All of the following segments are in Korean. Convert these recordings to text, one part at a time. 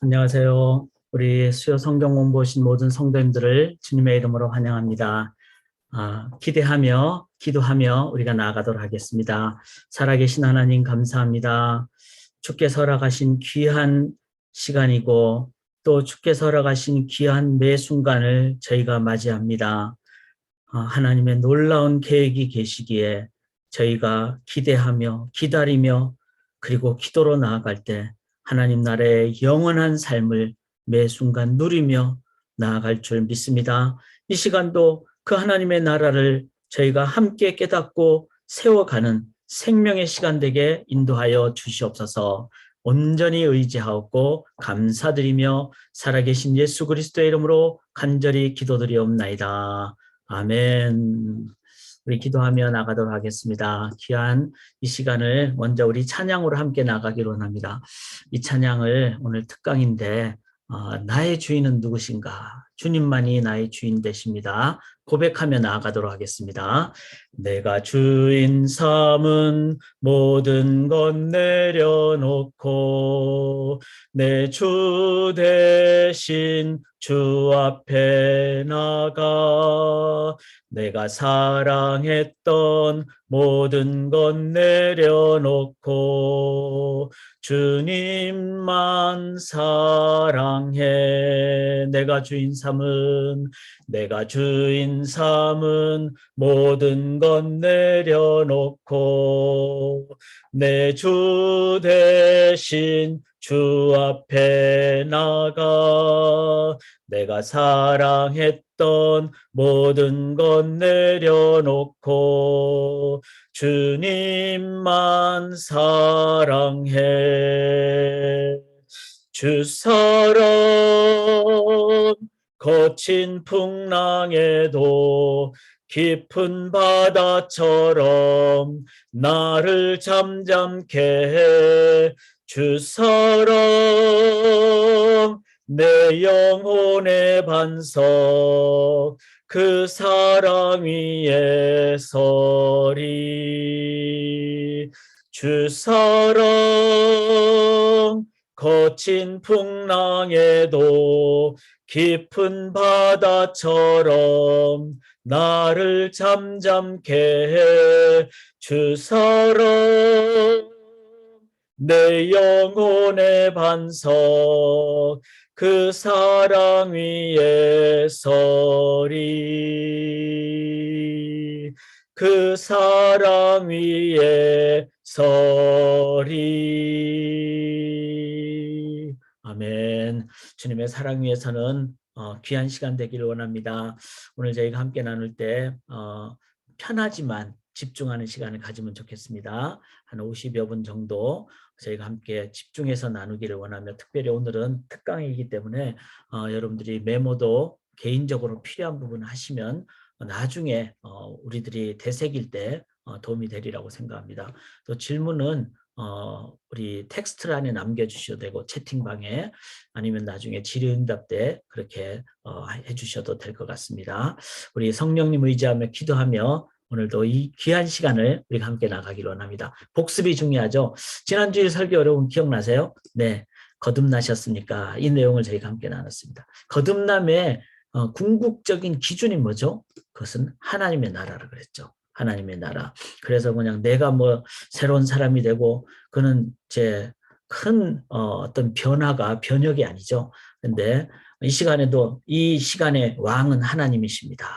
안녕하세요. 우리 수요 성경 공부하신 모든 성도님들을 주님의 이름으로 환영합니다. 기대하며 기도하며 우리가 나아가도록 하겠습니다. 살아계신 하나님 감사합니다. 주께서 허락하신 귀한 시간이고 또 주께서 허락하신 귀한 매 순간을 저희가 맞이합니다. 하나님의 놀라운 계획이 계시기에 저희가 기대하며 기다리며 그리고 기도로 나아갈 때 하나님 나라의 영원한 삶을 매 순간 누리며 나아갈 줄 믿습니다. 이 시간도 그 하나님의 나라를 저희가 함께 깨닫고 세워가는 생명의 시간 되게 인도하여 주시옵소서. 온전히 의지하고 감사드리며 살아계신 예수 그리스도의 이름으로 간절히 기도드리옵나이다. 아멘. 우리 기도하며 나가도록 하겠습니다. 귀한 이 시간을 먼저 우리 찬양으로 함께 나가기로 합니다. 이 찬양을 오늘 특강인데 나의 주인은 누구신가? 주님만이 나의 주인 되십니다. 고백하며 나아가도록 하겠습니다. 내가 주인 삼은 모든 것 내려놓고 내 주 대신 주 앞에 나가 내가 사랑했던 모든 것 내려놓고 주님만 사랑해. 내가 주인 삼은 모든 것 내려놓고 내 주 대신 주 앞에 나가 내가 사랑했던 모든 것 내려놓고 주님만 사랑해. 주 사랑 거친 풍랑에도 깊은 바다처럼 나를 잠잠케 해. 주 사랑 내 영혼의 반석 그 사랑 위에 서리. 주 사랑 거친 풍랑에도 깊은 바다처럼 나를 잠잠케 해. 주 사랑 내 영혼의 반석 그 사랑 위에 서리. 그 사랑 위에 서리. 아멘. 주님의 사랑 위에서는 귀한 시간 되기를 원합니다. 오늘 저희가 함께 나눌 때 편하지만 집중하는 시간을 가지면 좋겠습니다. 한 50여 분 정도 저희가 함께 집중해서 나누기를 원하며 특별히 오늘은 특강이기 때문에 여러분들이 메모도 개인적으로 필요한 부분 하시면 나중에 우리들이 되새길 때 도움이 되리라고 생각합니다. 또 질문은 우리 텍스트란에 남겨주셔도 되고 채팅방에 아니면 나중에 질의응답 때 그렇게 해주셔도 될 것 같습니다. 우리 성령님 의지하며 기도하며 오늘도 이 귀한 시간을 우리가 함께 나가기로 원합니다. 복습이 중요하죠. 지난주에 설교 여러분 기억나세요? 네, 거듭나셨습니까? 이 내용을 저희가 함께 나눴습니다. 거듭남의 궁극적인 기준이 뭐죠? 그것은 하나님의 나라라고 그랬죠. 하나님의 나라. 그래서 그냥 내가 뭐 새로운 사람이 되고 그는 제 큰 어떤 변혁이 아니죠. 근데 이 시간에도 이 시간의 왕은 하나님이십니다.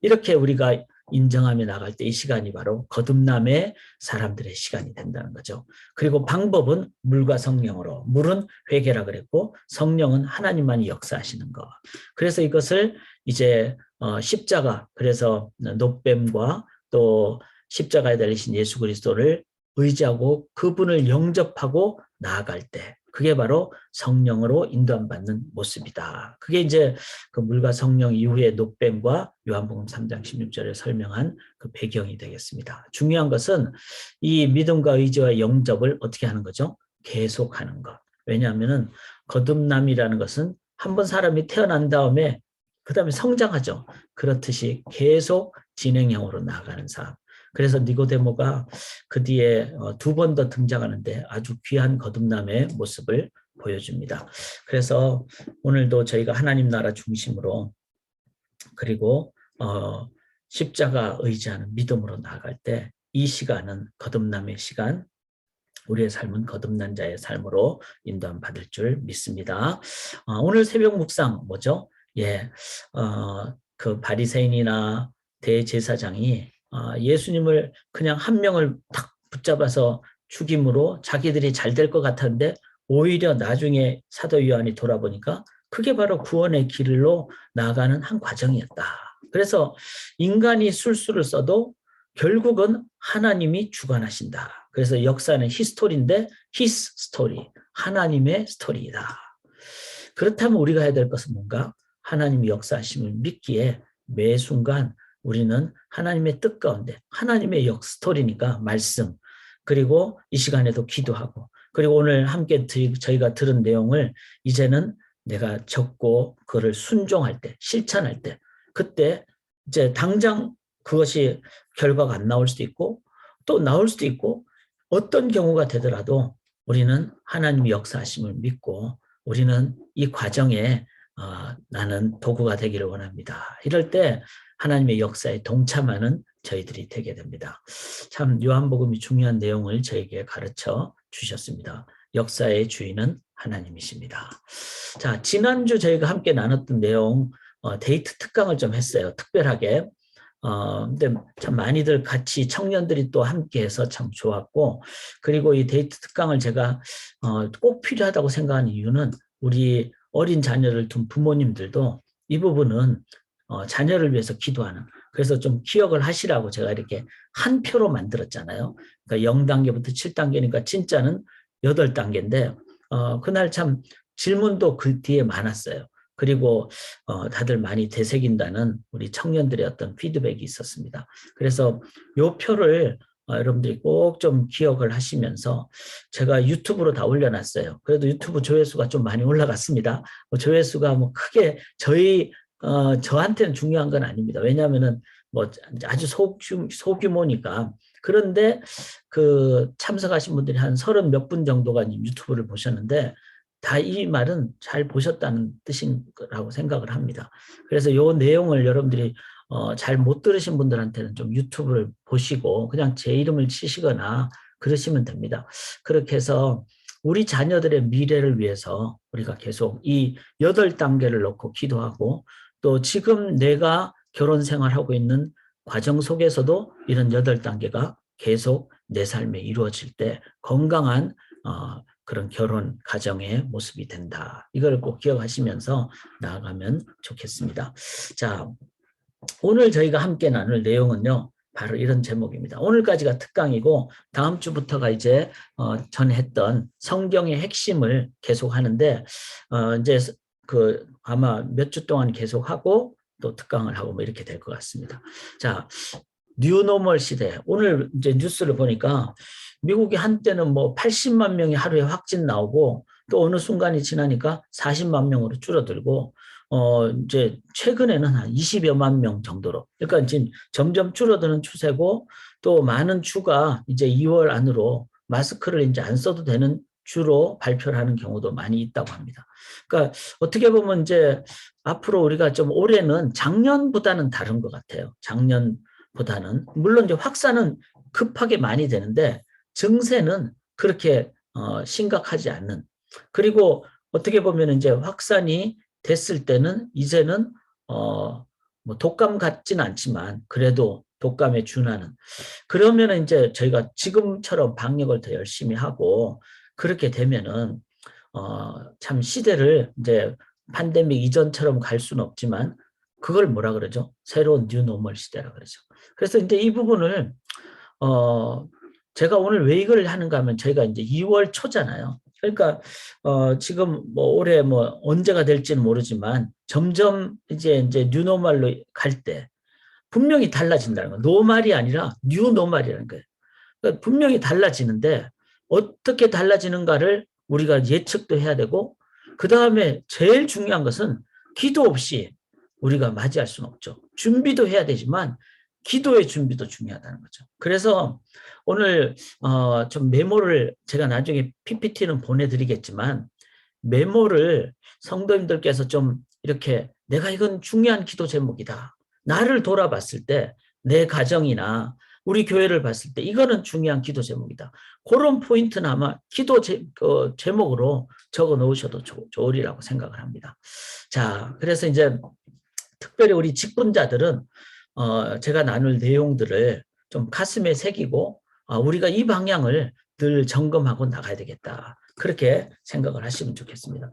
이렇게 우리가 인정하며 나갈 때 이 시간이 바로 거듭남의 사람들의 시간이 된다는 거죠. 그리고 방법은 물과 성령으로. 물은 회개라 그랬고 성령은 하나님만이 역사하시는 것. 그래서 이것을 이제 십자가, 그래서 노뱀과 또 십자가에 달리신 예수 그리스도를 의지하고 그분을 영접하고 나아갈 때 그게 바로 성령으로 인도함 받는 모습이다. 그게 이제 그 물과 성령 이후의 노뱀과 요한복음 3장 16절에 설명한 그 배경이 되겠습니다. 중요한 것은 이 믿음과 의지와 영접을 어떻게 하는 거죠? 계속하는 것. 왜냐하면은 거듭남이라는 것은 한 번 사람이 태어난 다음에 그 다음에 성장하죠. 그렇듯이 계속 진행형으로 나아가는 삶. 그래서 니고데모가 그 뒤에 두 번 더 등장하는데 아주 귀한 거듭남의 모습을 보여줍니다. 그래서 오늘도 저희가 하나님 나라 중심으로 그리고 십자가 의지하는 믿음으로 나아갈 때 이 시간은 거듭남의 시간, 우리의 삶은 거듭난 자의 삶으로 인도함 받을 줄 믿습니다. 오늘 새벽 묵상 뭐죠? 그 바리새인이나 대제사장이 예수님을 그냥 한 명을 탁 붙잡아서 죽임으로 자기들이 잘 될 것 같았는데 오히려 나중에 사도 요한이 돌아보니까 그게 바로 구원의 길로 나아가는 한 과정이었다. 그래서 인간이 술수를 써도 결국은 하나님이 주관하신다. 그래서 역사는 히스토리인데 히스 스토리, 하나님의 스토리이다. 그렇다면 우리가 해야 될 것은 뭔가? 하나님의 역사하심을 믿기에 매 순간 우리는 하나님의 뜻 가운데 하나님의 스토리니까 말씀, 그리고 이 시간에도 기도하고, 그리고 오늘 함께 저희가 들은 내용을 이제는 내가 적고 그거를 순종할 때, 실천할 때, 그때 이제 당장 그것이 결과가 안 나올 수도 있고 또 나올 수도 있고, 어떤 경우가 되더라도 우리는 하나님의 역사하심을 믿고 우리는 이 과정에 나는 도구가 되기를 원합니다. 이럴 때 하나님의 역사에 동참하는 저희들이 되게 됩니다. 참 요한복음이 중요한 내용을 저에게 가르쳐 주셨습니다. 역사의 주인은 하나님이십니다. 자, 지난주 저희가 함께 나눴던 내용 데이트 특강을 좀 했어요. 특별하게. 근데 참 많이들 같이 청년들이 또 함께해서 참 좋았고, 그리고 이 데이트 특강을 제가 꼭 필요하다고 생각하는 이유는 우리 어린 자녀를 둔 부모님들도 이 부분은 자녀를 위해서 기도하는, 그래서 좀 기억을 하시라고 제가 이렇게 한 표로 만들었잖아요. 그러니까 0단계부터 7단계니까 진짜는 8단계인데 그날 참 질문도 그 뒤에 많았어요. 그리고 다들 많이 되새긴다는 우리 청년들의 어떤 피드백이 있었습니다. 그래서 요 표를 여러분들이 꼭 좀 기억을 하시면서 제가 유튜브로 다 올려놨어요. 그래도 유튜브 조회수가 좀 많이 올라갔습니다. 조회수가 뭐 크게 저한테는 중요한 건 아닙니다. 왜냐하면은 뭐 아주 소규모니까. 그런데 그 참석하신 분들이 한 30 몇 분 정도가 유튜브를 보셨는데 다 이 말은 잘 보셨다는 뜻인 거라고 생각을 합니다. 그래서 이 내용을 여러분들이 잘 못 들으신 분들한테는 좀 유튜브를 보시고 그냥 제 이름을 치시거나 그러시면 됩니다. 그렇게 해서 우리 자녀들의 미래를 위해서 우리가 계속 이 8단계를 놓고 기도하고, 또 지금 내가 결혼 생활하고 있는 과정 속에서도 이런 8단계가 계속 내 삶에 이루어질 때 건강한 그런 결혼 가정의 모습이 된다. 이걸 꼭 기억하시면서 나아가면 좋겠습니다. 자, 오늘 저희가 함께 나눌 내용은요, 바로 이런 제목입니다. 오늘까지가 특강이고 다음 주부터가 이제 전에 했던 성경의 핵심을 계속 하는데 이제 그 아마 몇 주 동안 계속하고 또 특강을 하고 뭐 이렇게 될 것 같습니다. 자, 뉴노멀 시대. 오늘 이제 뉴스를 보니까 미국이 한때는 뭐 80만 명이 하루에 확진 나오고 또 어느 순간이 지나니까 40만 명으로 줄어들고 이제 최근에는 한 20여만 명 정도로. 그러니까 지금 점점 줄어드는 추세고, 또 많은 주가 이제 2월 안으로 마스크를 이제 안 써도 되는 주로 발표를 하는 경우도 많이 있다고 합니다. 그러니까 어떻게 보면 이제 앞으로 우리가 좀 올해는 작년보다는 다른 것 같아요. 작년보다는. 물론 이제 확산은 급하게 많이 되는데 증세는 그렇게 심각하지 않는. 그리고 어떻게 보면 이제 확산이 됐을 때는 이제는 뭐 독감 같진 않지만 그래도 독감에 준하는, 그러면은 이제 저희가 지금처럼 방역을 더 열심히 하고 그렇게 되면은 참 시대를 이제 팬데믹 이전처럼 갈 수는 없지만 그걸 뭐라 그러죠? 새로운 뉴노멀 시대라 그러죠. 그래서 이제 이 부분을 제가 오늘 왜 이걸 하는가 하면 저희가 이제 2월 초잖아요. 그러니까 지금 뭐 올해 뭐 언제가 될지는 모르지만 점점 이제 뉴노멀로 갈 때 분명히 달라진다는 거. 노말이 아니라 뉴노말이라는 거예요. 그러니까 분명히 달라지는데 어떻게 달라지는가를 우리가 예측도 해야 되고, 그 다음에 제일 중요한 것은 기도 없이 우리가 맞이할 수는 없죠. 준비도 해야 되지만 기도의 준비도 중요하다는 거죠. 그래서 오늘 좀 메모를 제가 나중에 PPT는 보내드리겠지만 메모를 성도님들께서 좀 이렇게 내가 이건 중요한 기도 제목이다. 나를 돌아봤을 때 내 가정이나 우리 교회를 봤을 때 이거는 중요한 기도 제목이다. 그런 포인트는 아마 기도 제목으로 적어 놓으셔도 좋으리라고 생각을 합니다. 자, 그래서 이제 특별히 우리 직분자들은 제가 나눌 내용들을 좀 가슴에 새기고 우리가 이 방향을 늘 점검하고 나가야 되겠다. 그렇게 생각을 하시면 좋겠습니다.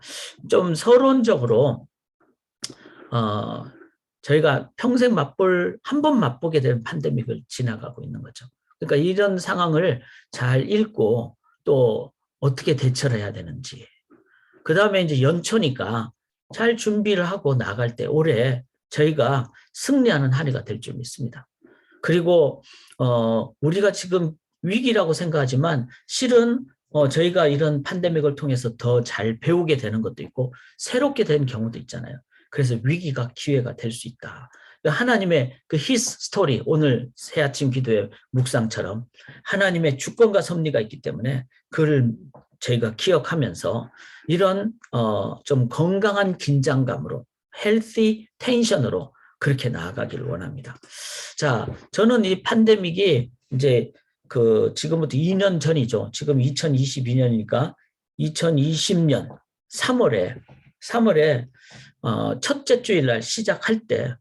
좀 서론적으로 저희가 평생 한 번 맛보게 되는 팬데믹을 지나가고 있는 거죠. 그러니까 이런 상황을 잘 읽고 또 어떻게 대처를 해야 되는지. 그 다음에 이제 연초니까 잘 준비를 하고 나갈 때 올해 저희가 승리하는 한 해가 될 줄 믿습니다. 그리고 우리가 지금 위기라고 생각하지만 실은 저희가 이런 팬데믹을 통해서 더 잘 배우게 되는 것도 있고 새롭게 된 경우도 있잖아요. 그래서 위기가 기회가 될 수 있다. 하나님의 그 히스 스토리, 오늘 새 아침 기도의 묵상처럼 하나님의 주권과 섭리가 있기 때문에 그를 저희가 기억하면서 이런 좀 건강한 긴장감으로 헬시 텐션으로 그렇게 나아가기를 원합니다. 자, 저는 이 팬데믹이 이제 지금부터 2년 전이죠. 지금 2022년이니까 2020년 3월에 첫째 주일날 시작할 때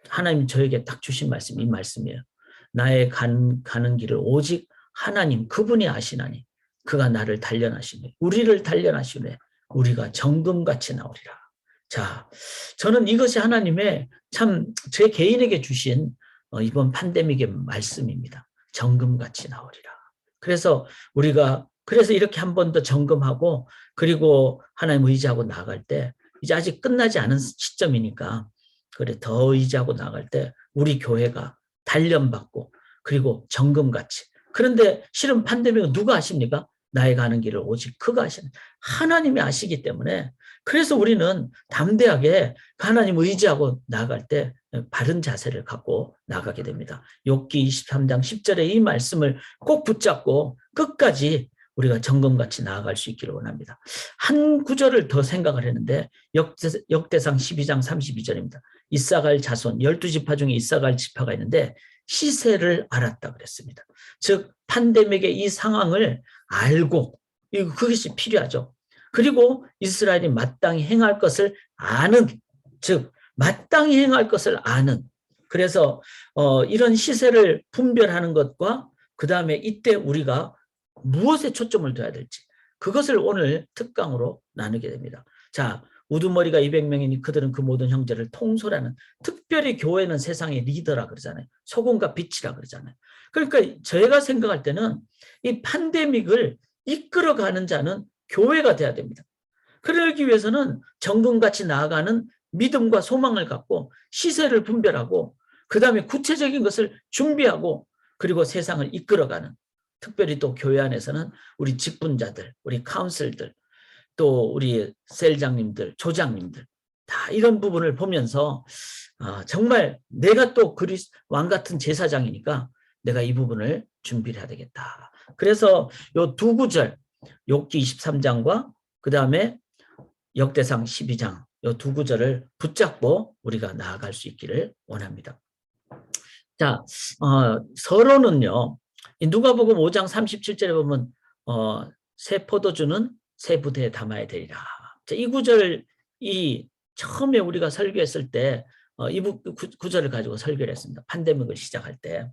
하나님 저에게 딱 주신 말씀, 이 말씀이에요. 나의 가는 길을 오직 하나님 그분이 아시나니 그가 나를 단련하시네. 우리를 단련하시네. 우리가 정금같이 나오리라. 자, 저는 이것이 하나님의 참 제 개인에게 주신 이번 팬데믹의 말씀입니다. 정금같이 나오리라. 그래서 그래서 이렇게 한 번 더 점검하고 그리고 하나님 의지하고 나갈 때 이제 아직 끝나지 않은 시점이니까 그래 더 의지하고 나갈 때 우리 교회가 단련받고 그리고 정금같이. 그런데 실은 팬데믹은 누가 아십니까? 나의 가는 길을 오직 그가 아시는 하나님이 아시기 때문에 그래서 우리는 담대하게 하나님 의지하고 나갈 때 바른 자세를 갖고 나가게 됩니다. 욥기 23장 10절의 이 말씀을 꼭 붙잡고 끝까지 우리가 점검같이 나아갈 수 있기를 원합니다. 한 구절을 더 생각을 했는데 역대상 12장 32절입니다. 이사갈 자손 12지파 중에 이사갈 지파가 있는데 시세를 알았다 그랬습니다. 즉 팬데믹의 이 상황을 알고 그것이 필요하죠. 그리고 이스라엘이 마땅히 행할 것을 아는, 즉 마땅히 행할 것을 아는. 그래서 이런 시세를 분별하는 것과 그 다음에 이때 우리가 무엇에 초점을 둬야 될지 그것을 오늘 특강으로 나누게 됩니다. 자, 우두머리가 200명이니 그들은 그 모든 형제를 통솔하는, 특별히 교회는 세상의 리더라 그러잖아요. 소금과 빛이라 그러잖아요. 그러니까 저희가 생각할 때는 이 팬데믹을 이끌어가는 자는 교회가 돼야 됩니다. 그러기 위해서는 정금같이 나아가는 믿음과 소망을 갖고 시세를 분별하고 그 다음에 구체적인 것을 준비하고 그리고 세상을 이끌어가는, 특별히 또 교회 안에서는 우리 직분자들, 우리 카운슬들, 또 우리 셀장님들, 조장님들 다 이런 부분을 보면서 정말 내가 또 왕 같은 제사장이니까 내가 이 부분을 준비를 해야 되겠다. 그래서 요 두 구절, 욥기 23장과 그 다음에 역대상 12장 요 두 구절을 붙잡고 우리가 나아갈 수 있기를 원합니다. 자, 서론은요. 누가복음 5장 37절에 보면 새 포도주는 새 부대에 담아야 되리라. 자, 이 구절 처음에 우리가 설교했을 때 이 구절을 가지고 설교를 했습니다. 팬데믹을 시작할 때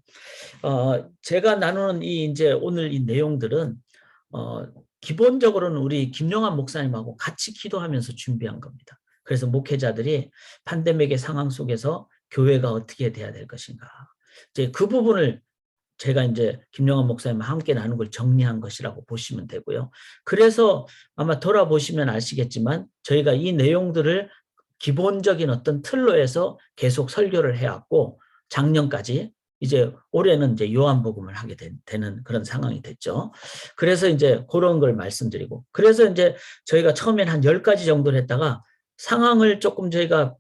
제가 나누는 이제 오늘 이 내용들은 기본적으로는 우리 김용환 목사님하고 같이 기도하면서 준비한 겁니다. 그래서 목회자들이 팬데믹의 상황 속에서 교회가 어떻게 돼야 될 것인가. 이제 그 부분을 제가 이제 김용환 목사님과 함께 나눈 걸 정리한 것이라고 보시면 되고요. 그래서 아마 돌아보시면 아시겠지만 저희가 이 내용들을 기본적인 어떤 틀로 해서 계속 설교를 해왔고 작년까지 이제 올해는 이제 요한복음을 하게 되는 그런 상황이 됐죠. 그래서 이제 그런 걸 말씀드리고 그래서 이제 저희가 처음엔 한 10가지 정도를 했다가 상황을 조금 저희가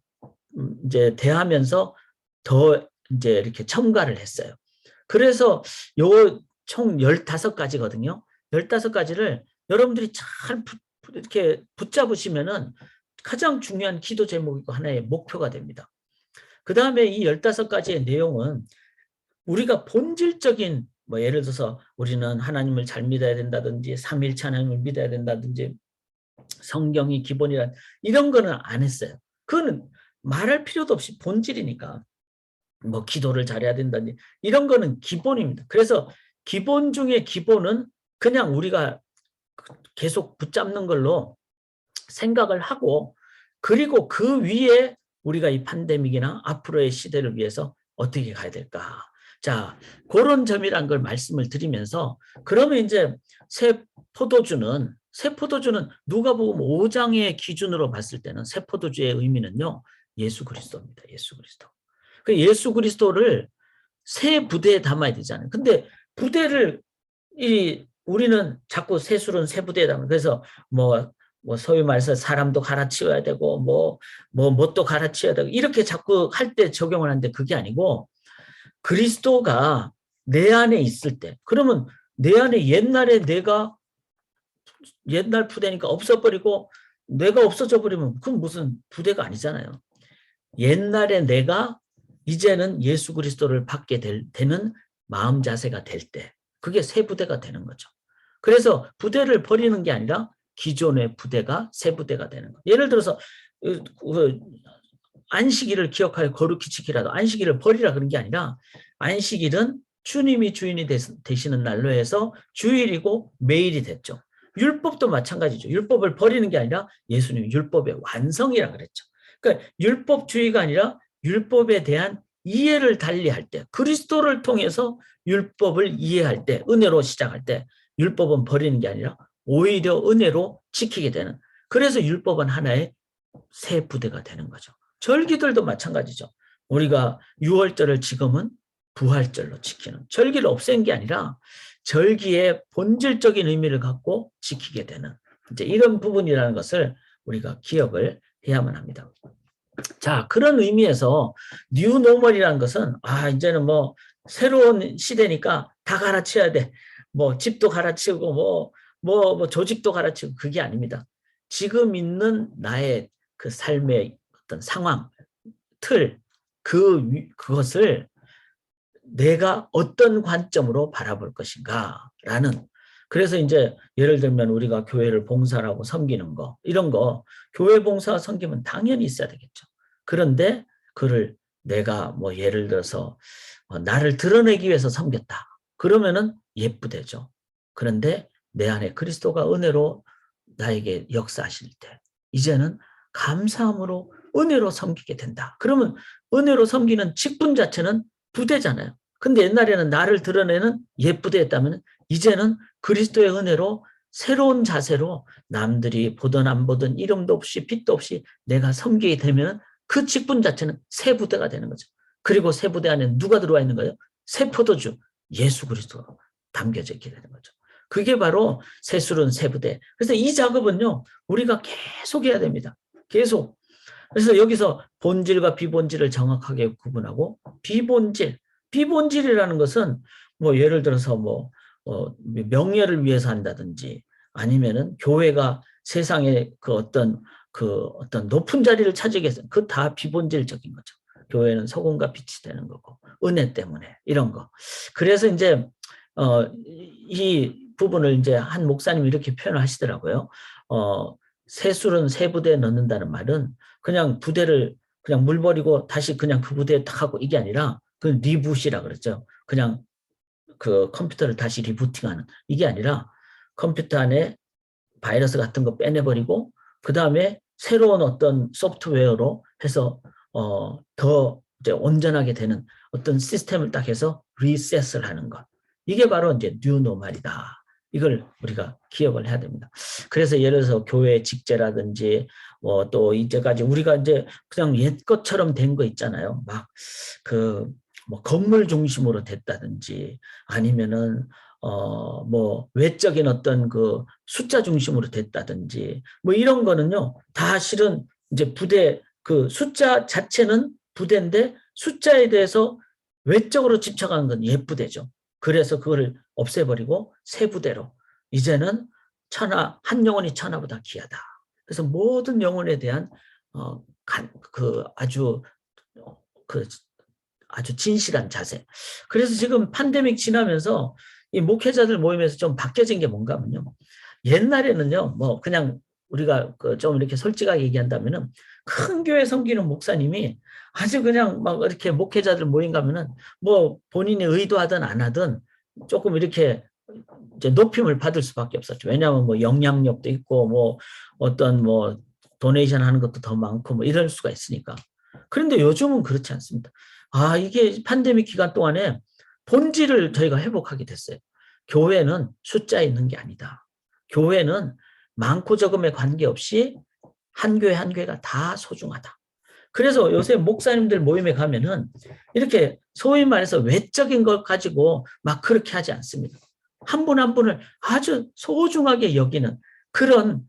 이제 대하면서 더 이제 이렇게 첨가를 했어요. 그래서 요 총 15가지거든요. 15가지를 여러분들이 잘 이렇게 붙잡으시면은 가장 중요한 기도 제목이고 하나의 목표가 됩니다. 그 다음에 이 15가지의 내용은 우리가 본질적인 뭐 예를 들어서 우리는 하나님을 잘 믿어야 된다든지 삼위일체 하나님을 믿어야 된다든지 성경이 기본이란 이런 거는 안 했어요. 그거는 말할 필요도 없이 본질이니까 뭐 기도를 잘해야 된다든지 이런 거는 기본입니다. 그래서 기본 중에 기본은 그냥 우리가 계속 붙잡는 걸로 생각을 하고 그리고 그 위에 우리가 이 팬데믹이나 앞으로의 시대를 위해서 어떻게 가야 될까. 자, 그런 점이란 걸 말씀을 드리면서 그러면 이제 새 포도주는 누가복음 5장의 기준으로 봤을 때는 새 포도주의 의미는요. 예수 그리스도입니다. 예수 그리스도. 그 예수 그리스도를 새 부대에 담아야 되잖아요. 근데 부대를 우리는 자꾸 새술은 새 부대에 담아. 그래서 뭐 소위 말해서 사람도 갈아치워야 되고 뭣도 갈아치워야 되고 이렇게 자꾸 할 때 적용을 하는데 그게 아니고 그리스도가 내 안에 있을 때 그러면 내 안에 옛날 부대니까 없어버리고 내가 없어져 버리면 그건 무슨 부대가 아니잖아요. 옛날에 내가 이제는 예수 그리스도를 받게 되는 마음 자세가 될 때 그게 새 부대가 되는 거죠. 그래서 부대를 버리는 게 아니라 기존의 부대가 새 부대가 되는 거예요. 예를 들어서 안식일을 기억하여 거룩히 지키라도 안식일을 버리라 그런 게 아니라 안식일은 주님이 주인이 되시는 날로 해서 주일이고 매일이 됐죠. 율법도 마찬가지죠. 율법을 버리는 게 아니라 예수님이 율법의 완성이라 그랬죠. 그러니까 율법주의가 아니라 율법에 대한 이해를 달리할 때 그리스도를 통해서 율법을 이해할 때 은혜로 시작할 때 율법은 버리는 게 아니라 오히려 은혜로 지키게 되는 그래서 율법은 하나의 새 부대가 되는 거죠. 절기들도 마찬가지죠. 우리가 6월절을 지금은 부활절로 지키는 절기를 없앤 게 아니라 절기의 본질적인 의미를 갖고 지키게 되는 이제 이런 부분이라는 것을 우리가 기억을 해야만 합니다. 자, 그런 의미에서 뉴노멀이라는 것은 이제는 뭐 새로운 시대니까 다 갈아치워야 돼. 뭐 집도 갈아치우고 뭐 조직도 갈아치우고 그게 아닙니다. 지금 있는 나의 그 삶의 어떤 상황, 틀, 그것을 내가 어떤 관점으로 바라볼 것인가라는 그래서 이제 예를 들면 우리가 교회를 봉사하고 섬기는 거 이런 거 교회 봉사와 섬기면 당연히 있어야 되겠죠. 그런데 그를 내가 뭐 예를 들어서 나를 드러내기 위해서 섬겼다. 그러면은 예쁘대죠. 그런데 내 안에 그리스도가 은혜로 나에게 역사하실 때 이제는 감사함으로 은혜로 섬기게 된다. 그러면 은혜로 섬기는 직분 자체는 부대잖아요. 근데 옛날에는 나를 드러내는 예부대였다면 이제는 그리스도의 은혜로 새로운 자세로 남들이 보든 안 보든 이름도 없이 빛도 없이 내가 섬기게 되면 그 직분 자체는 새 부대가 되는 거죠. 그리고 새 부대 안에 누가 들어와 있는 거예요? 새 포도주 예수 그리스도가 담겨져 있게 되는 거죠. 그게 바로 새술은 새 부대. 그래서 이 작업은요 우리가 계속 해야 됩니다. 계속. 그래서 여기서 본질과 비본질을 정확하게 구분하고 비본질이라는 것은 뭐 예를 들어서 명예를 위해서 한다든지 아니면은 교회가 세상에 그 어떤 높은 자리를 차지하기 위해서 그 다 비본질적인 거죠. 교회는 소금과 빛이 되는 거고 은혜 때문에 이런 거. 그래서 이제 이 부분을 이제 한 목사님이 이렇게 표현을 하시더라고요. 새술은 새 부대에 넣는다는 말은 그냥 부대를 그냥 물 버리고 다시 그냥 그 부대에 딱 하고 이게 아니라 그 리부트이라 그랬죠. 그냥 그 컴퓨터를 다시 리부팅하는 이게 아니라 컴퓨터 안에 바이러스 같은 거 빼내버리고 그 다음에 새로운 어떤 소프트웨어로 해서 더 이제 온전하게 되는 어떤 시스템을 딱 해서 리셋을 하는 것. 이게 바로 이제 뉴노멀이다. 이걸 우리가 기억을 해야 됩니다. 그래서 예를 들어서 교회 직제라든지 또 이제까지 우리가 이제 그냥 옛 것처럼 된 거 있잖아요. 막 뭐 건물 중심으로 됐다든지 아니면은 뭐 외적인 어떤 그 숫자 중심으로 됐다든지 뭐 이런 거는요 다 실은 이제 부대 그 숫자 자체는 부대인데 숫자에 대해서 외적으로 집착하는 건 옛부대죠. 그래서 그거를 없애버리고 새 부대로 이제는 한 영혼이 천하보다 귀하다. 그래서 모든 영혼에 대한 아주 그 아주 진실한 자세. 그래서 지금 팬데믹 지나면서 이 목회자들 모임에서 좀 바뀌어진 게 뭔가 하면요. 옛날에는요, 뭐 그냥 우리가 좀 이렇게 솔직하게 얘기한다면은 큰 교회 섬기는 목사님이 아주 그냥 막 이렇게 목회자들 모임 가면은 뭐 본인이 의도하든 안 하든 조금 이렇게 이제 높임을 받을 수밖에 없었죠. 왜냐하면 뭐 영향력도 있고 뭐 어떤 뭐 도네이션 하는 것도 더 많고 뭐 이럴 수가 있으니까. 그런데 요즘은 그렇지 않습니다. 이게 팬데믹 기간 동안에 본질을 저희가 회복하게 됐어요. 교회는 숫자에 있는 게 아니다. 교회는 많고 적음에 관계없이 한 교회 한 교회가 다 소중하다. 그래서 요새 목사님들 모임에 가면은 이렇게 소위 말해서 외적인 것 가지고 막 그렇게 하지 않습니다. 한 분 한 분을 아주 소중하게 여기는 그런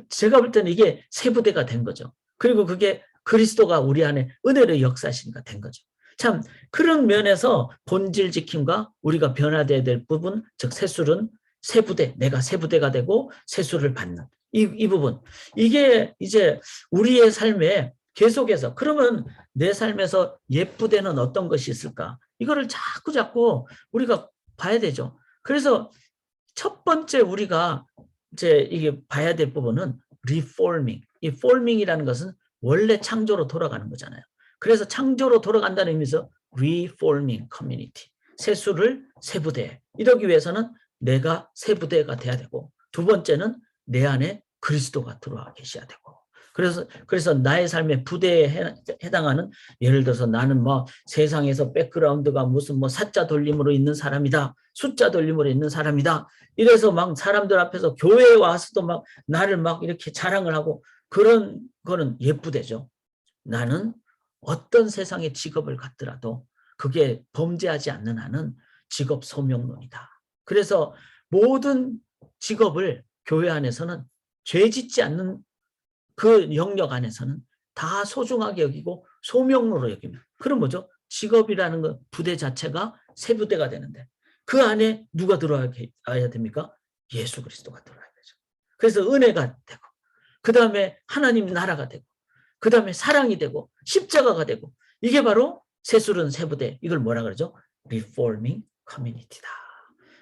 제가 볼 때는 이게 세부대가 된 거죠. 그리고 그게 그리스도가 우리 안에 은혜로 역사하시니까 된 거죠. 참 그런 면에서 본질 지킴과 우리가 변화돼야 될 부분, 즉 세술은 세부대, 내가 세부대가 되고 세술을 받는 이 부분. 이게 이제 우리의 삶에 계속해서 그러면 내 삶에서 예쁘대는 어떤 것이 있을까? 이거를 자꾸 우리가 봐야 되죠. 그래서 첫 번째 우리가 이제 이게 봐야 될 부분은 reforming. 이 forming이라는 것은 원래 창조로 돌아가는 거잖아요. 그래서 창조로 돌아간다는 의미에서 reforming community. 세수를 세부대. 이러기 위해서는 내가 세부대가 돼야 되고 두 번째는 내 안에 그리스도가 들어와 계셔야 되고 그래서 나의 삶의 부대에 해당하는 예를 들어서 나는 뭐 세상에서 백그라운드가 무슨 뭐 사자 돌림으로 있는 사람이다. 숫자 돌림으로 있는 사람이다. 이래서 막 사람들 앞에서 교회에 와서도 막 나를 막 이렇게 자랑을 하고 그런 거는 예쁘대죠. 나는 어떤 세상의 직업을 갖더라도 그게 범죄하지 않는 한은 직업 소명론이다. 그래서 모든 직업을 교회 안에서는 죄 짓지 않는 그 영역 안에서는 다 소중하게 여기고 소명으로 여깁니다. 그럼 뭐죠? 직업이라는 것 부대 자체가 세 부대가 되는데 그 안에 누가 들어와야 됩니까? 예수 그리스도가 들어와야 되죠. 그래서 은혜가 되고 그 다음에 하나님 나라가 되고 그 다음에 사랑이 되고 십자가가 되고 이게 바로 세술은 세부대 이걸 뭐라 그러죠? Reforming Community다.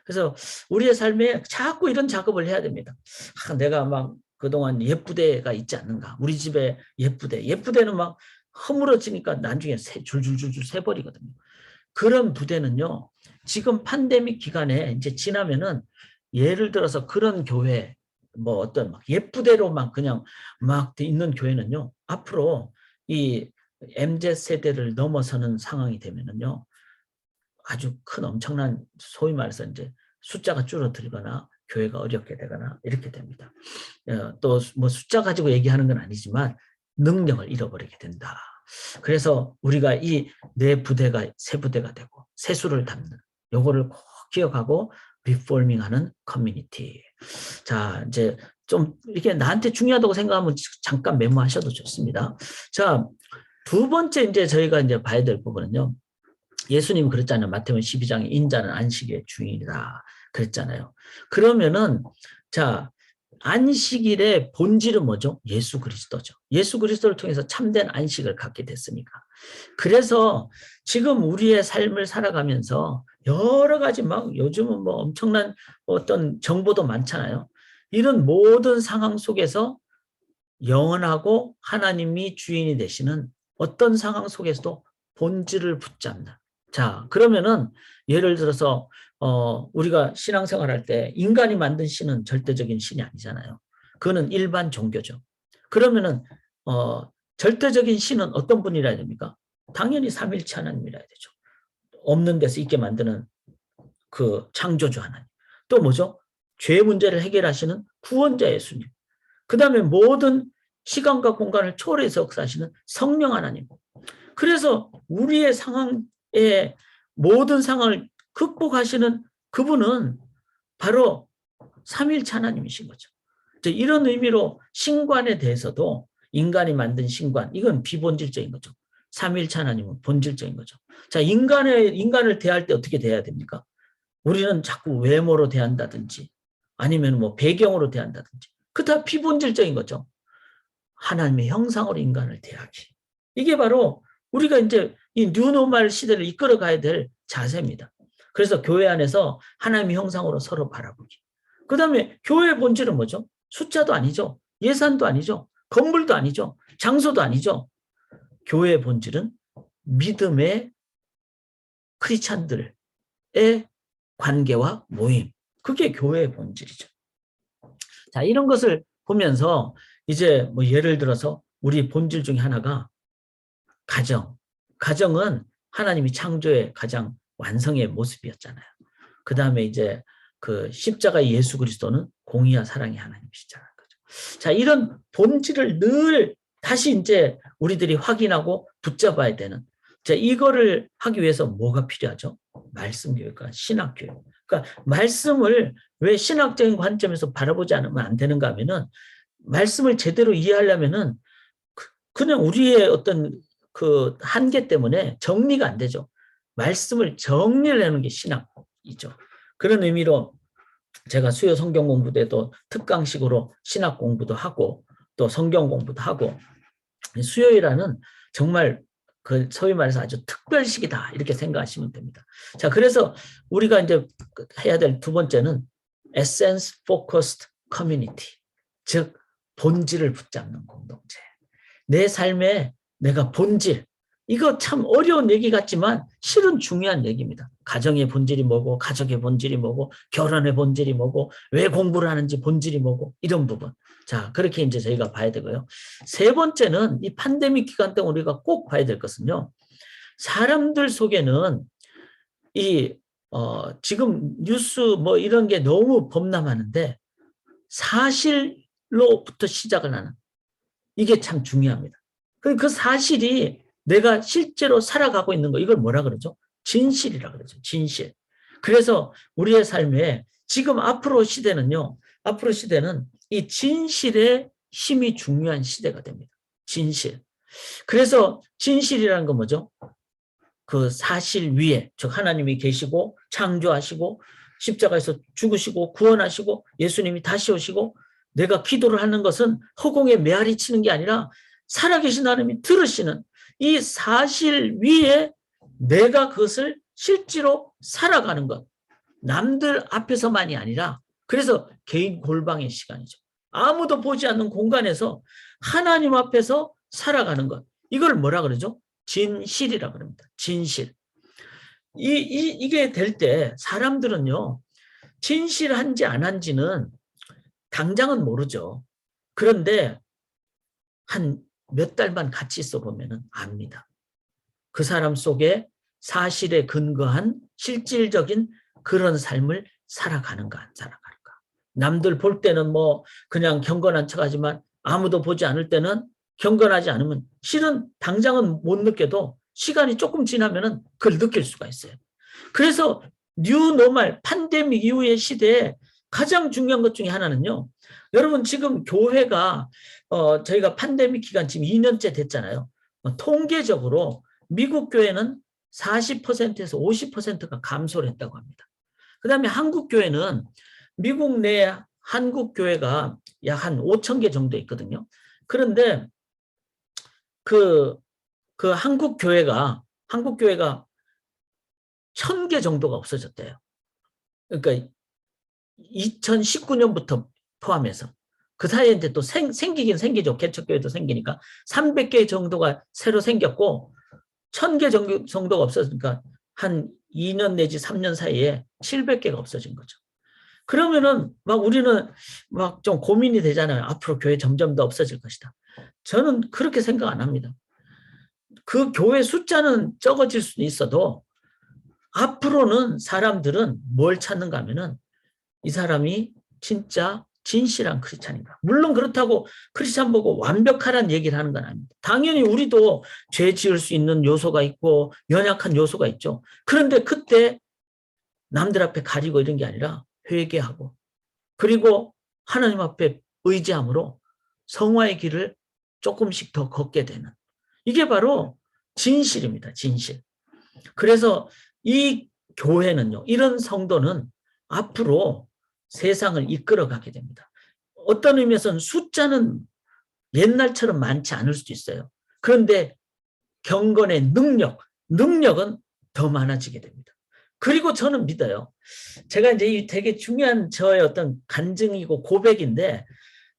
그래서 우리의 삶에 자꾸 이런 작업을 해야 됩니다. 내가 막 그동안 예쁘대가 있지 않는가. 우리 집에 예쁘대는 막 허물어지니까 나중에 줄줄줄줄 새버리거든요. 그런 부대는요. 지금 팬데믹 기간에 이제 지나면은 예를 들어서 그런 교회 뭐 어떤 막 예쁘대로만 그냥 막 있는 교회는요. 앞으로 이 MZ 세대를 넘어서는 상황이 되면은요. 아주 큰 엄청난 소위 말해서 이제 숫자가 줄어들거나 교회가 어렵게 되거나 이렇게 됩니다. 또 뭐 숫자 가지고 얘기하는 건 아니지만 능력을 잃어버리게 된다. 그래서 우리가 이 내 부대가 새 부대가 되고 세수를 담는 요거를 꼭 기억하고 리포밍하는 커뮤니티. 자, 이제 좀 이렇게 나한테 중요하다고 생각하면 잠깐 메모하셔도 좋습니다. 자, 두 번째 이제 저희가 이제 봐야 될 부분은요. 예수님 그랬잖아요. 마태복음 12장에 인자는 안식의 주인이다. 그랬잖아요. 그러면은 자 안식일의 본질은 뭐죠? 예수 그리스도죠. 예수 그리스도를 통해서 참된 안식을 갖게 됐으니까. 그래서 지금 우리의 삶을 살아가면서 여러 가지 막 요즘은 뭐 엄청난 어떤 정보도 많잖아요. 이런 모든 상황 속에서 영원하고 하나님이 주인이 되시는 어떤 상황 속에서도 본질을 붙잡는. 자, 그러면은 예를 들어서 우리가 신앙생활할 때 인간이 만든 신은 절대적인 신이 아니잖아요. 그거는 일반 종교죠. 그러면은 절대적인 신은 어떤 분이라 해야 됩니까? 당연히 삼일체 하나님이라 해야 되죠. 없는 데서 있게 만드는 그 창조주 하나님. 또 뭐죠? 죄 문제를 해결하시는 구원자 예수님. 그 다음에 모든 시간과 공간을 초월해서 역사하시는 성령 하나님. 그래서 우리의 상황에 모든 상황을 극복하시는 그분은 바로 삼일체 하나님이신 거죠. 이런 의미로 신관에 대해서도 인간이 만든 신관, 이건 비본질적인 거죠. 삼일체 하나님은 본질적인 거죠. 자, 인간을 대할 때 어떻게 대해야 됩니까? 우리는 자꾸 외모로 대한다든지 아니면 뭐 배경으로 대한다든지. 그 다 비본질적인 거죠. 하나님의 형상으로 인간을 대하기. 이게 바로 우리가 이제 이 뉴노멀 시대를 이끌어 가야 될 자세입니다. 그래서 교회 안에서 하나님의 형상으로 서로 바라보기. 그 다음에 교회의 본질은 뭐죠? 숫자도 아니죠. 예산도 아니죠. 건물도 아니죠. 장소도 아니죠. 교회의 본질은 믿음의 크리스찬들의 관계와 모임. 그게 교회의 본질이죠. 자, 이런 것을 보면서 이제 뭐 예를 들어서 우리 본질 중에 하나가 가정. 가정은 하나님이 창조의 가장 완성의 모습이었잖아요. 그 다음에 이제 그 십자가 예수 그리스도는 공의와 사랑의 하나님이시잖아요. 자, 이런 본질을 늘 다시 이제 우리들이 확인하고 붙잡아야 되는. 자, 이거를 하기 위해서 뭐가 필요하죠? 말씀 교육과 신학 교육. 그러니까 말씀을 왜 신학적인 관점에서 바라보지 않으면 안 되는가 하면은 말씀을 제대로 이해하려면은 그냥 우리의 어떤 그 한계 때문에 정리가 안 되죠. 말씀을 정리를 하는 게 신학이죠. 그런 의미로 제가 수요 성경 공부 때도 특강식으로 신학 공부도 하고 또 성경 공부도 하고 수요일화는 정말 그 소위 말해서 아주 특별식이다 이렇게 생각하시면 됩니다. 자, 그래서 우리가 이제 해야 될 두 번째는 Essence Focused Community, 즉 본질을 붙잡는 공동체. 내 삶에 내가 본질, 이거 참 어려운 얘기 같지만 실은 중요한 얘기입니다. 가정의 본질이 뭐고, 가족의 본질이 뭐고, 결혼의 본질이 뭐고, 왜 공부를 하는지 본질이 뭐고, 이런 부분. 자, 그렇게 이제 저희가 봐야 되고요. 세 번째는 이 팬데믹 기간 동안 우리가 꼭 봐야 될 것은요. 사람들 속에는 지금 뉴스 뭐 이런 게 너무 범람하는데 사실로부터 시작을 하는 이게 참 중요합니다. 그 사실이 내가 실제로 살아가고 있는 거, 이걸 뭐라 그러죠? 진실이라 그러죠. 진실. 그래서 우리의 삶에 지금 앞으로 시대는요, 앞으로 시대는 이 진실의 힘이 중요한 시대가 됩니다. 진실. 그래서 진실이라는 건 뭐죠? 그 사실 위에, 즉 하나님이 계시고 창조하시고 십자가에서 죽으시고 구원하시고 예수님이 다시 오시고 내가 기도를 하는 것은 허공에 메아리 치는 게 아니라 살아계신 하나님이 들으시는 이 사실 위에 내가 그것을 실제로 살아가는 것. 남들 앞에서만이 아니라 그래서 개인 골방의 시간이죠. 아무도 보지 않는 공간에서 하나님 앞에서 살아가는 것. 이걸 뭐라 그러죠? 진실이라 그럽니다. 진실. 이게 될 때 사람들은요. 진실한지 안 한지는 당장은 모르죠. 그런데 한 몇 달만 같이 있어 보면 압니다. 그 사람 속에 사실에 근거한 실질적인 그런 삶을 살아가는가 안 살아가는가. 남들 볼 때는 뭐 그냥 경건한 척하지만 아무도 보지 않을 때는 경건하지 않으면 실은 당장은 못 느껴도 시간이 조금 지나면은 그걸 느낄 수가 있어요. 그래서 뉴노멀 팬데믹 이후의 시대에 가장 중요한 것 중에 하나는요. 여러분 지금 교회가 저희가 팬데믹 기간 지금 2년째 됐잖아요. 통계적으로 미국 교회는 40%에서 50%가 감소를 했다고 합니다. 그 다음에 한국 교회는 미국 내 한국 교회가 약 한 5천 개 정도 있거든요. 그런데 그 한국 교회가 1,000개 정도가 없어졌대요. 그러니까 2019년부터 포함해서 그 사이에 이제 또 생기긴 생기죠. 개척교회도 생기니까 300개 정도가 새로 생겼고 1,000개 정도가 없어지니까 한 2년 내지 3년 사이에 700개가 없어진 거죠. 그러면은 막 우리는 막 좀 고민이 되잖아요. 앞으로 교회 점점 더 없어질 것이다. 저는 그렇게 생각 안 합니다. 그 교회 숫자는 적어질 수는 있어도 앞으로는 사람들은 뭘 찾는가 하면은 이 사람이 진짜 진실한 크리스찬인가. 물론 그렇다고 크리스찬 보고 완벽하라는 얘기를 하는 건 아닙니다. 당연히 우리도 죄 지을 수 있는 요소가 있고 연약한 요소가 있죠. 그런데 그때 남들 앞에 가리고 이런 게 아니라 회개하고 그리고 하나님 앞에 의지함으로 성화의 길을 조금씩 더 걷게 되는 이게 바로 진실입니다. 진실. 그래서 이 교회는요. 이런 성도는 앞으로 세상을 이끌어가게 됩니다. 어떤 의미에서는 숫자는 옛날처럼 많지 않을 수도 있어요. 그런데 경건의 능력은 더 많아지게 됩니다. 그리고 저는 믿어요. 제가 이제 이 되게 중요한 저의 어떤 간증이고 고백인데,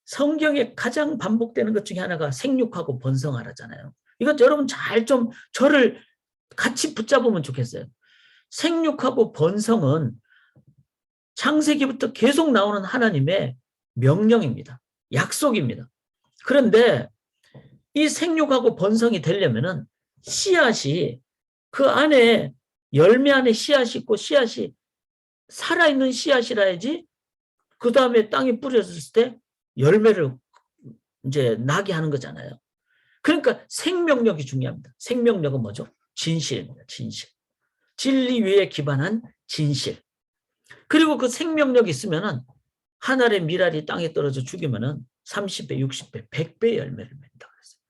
성경에 가장 반복되는 것 중에 하나가 생육하고 번성하라잖아요. 이것 여러분 잘 좀 저를 같이 붙잡으면 좋겠어요. 생육하고 번성은 창세기부터 계속 나오는 하나님의 명령입니다. 약속입니다. 그런데 이 생육하고 번성이 되려면은 씨앗이, 그 안에 열매 안에 씨앗이 있고, 씨앗이 살아있는 씨앗이라야지 그 다음에 땅에 뿌려졌을 때 열매를 이제 나게 하는 거잖아요. 그러니까 생명력이 중요합니다. 생명력은 뭐죠? 진실입니다. 진실. 진리 위에 기반한 진실. 그리고 그 생명력이 있으면은 한 알의 밀알이 땅에 떨어져 죽이면은 30배, 60배, 100배 열매를 맺는다 그랬어요.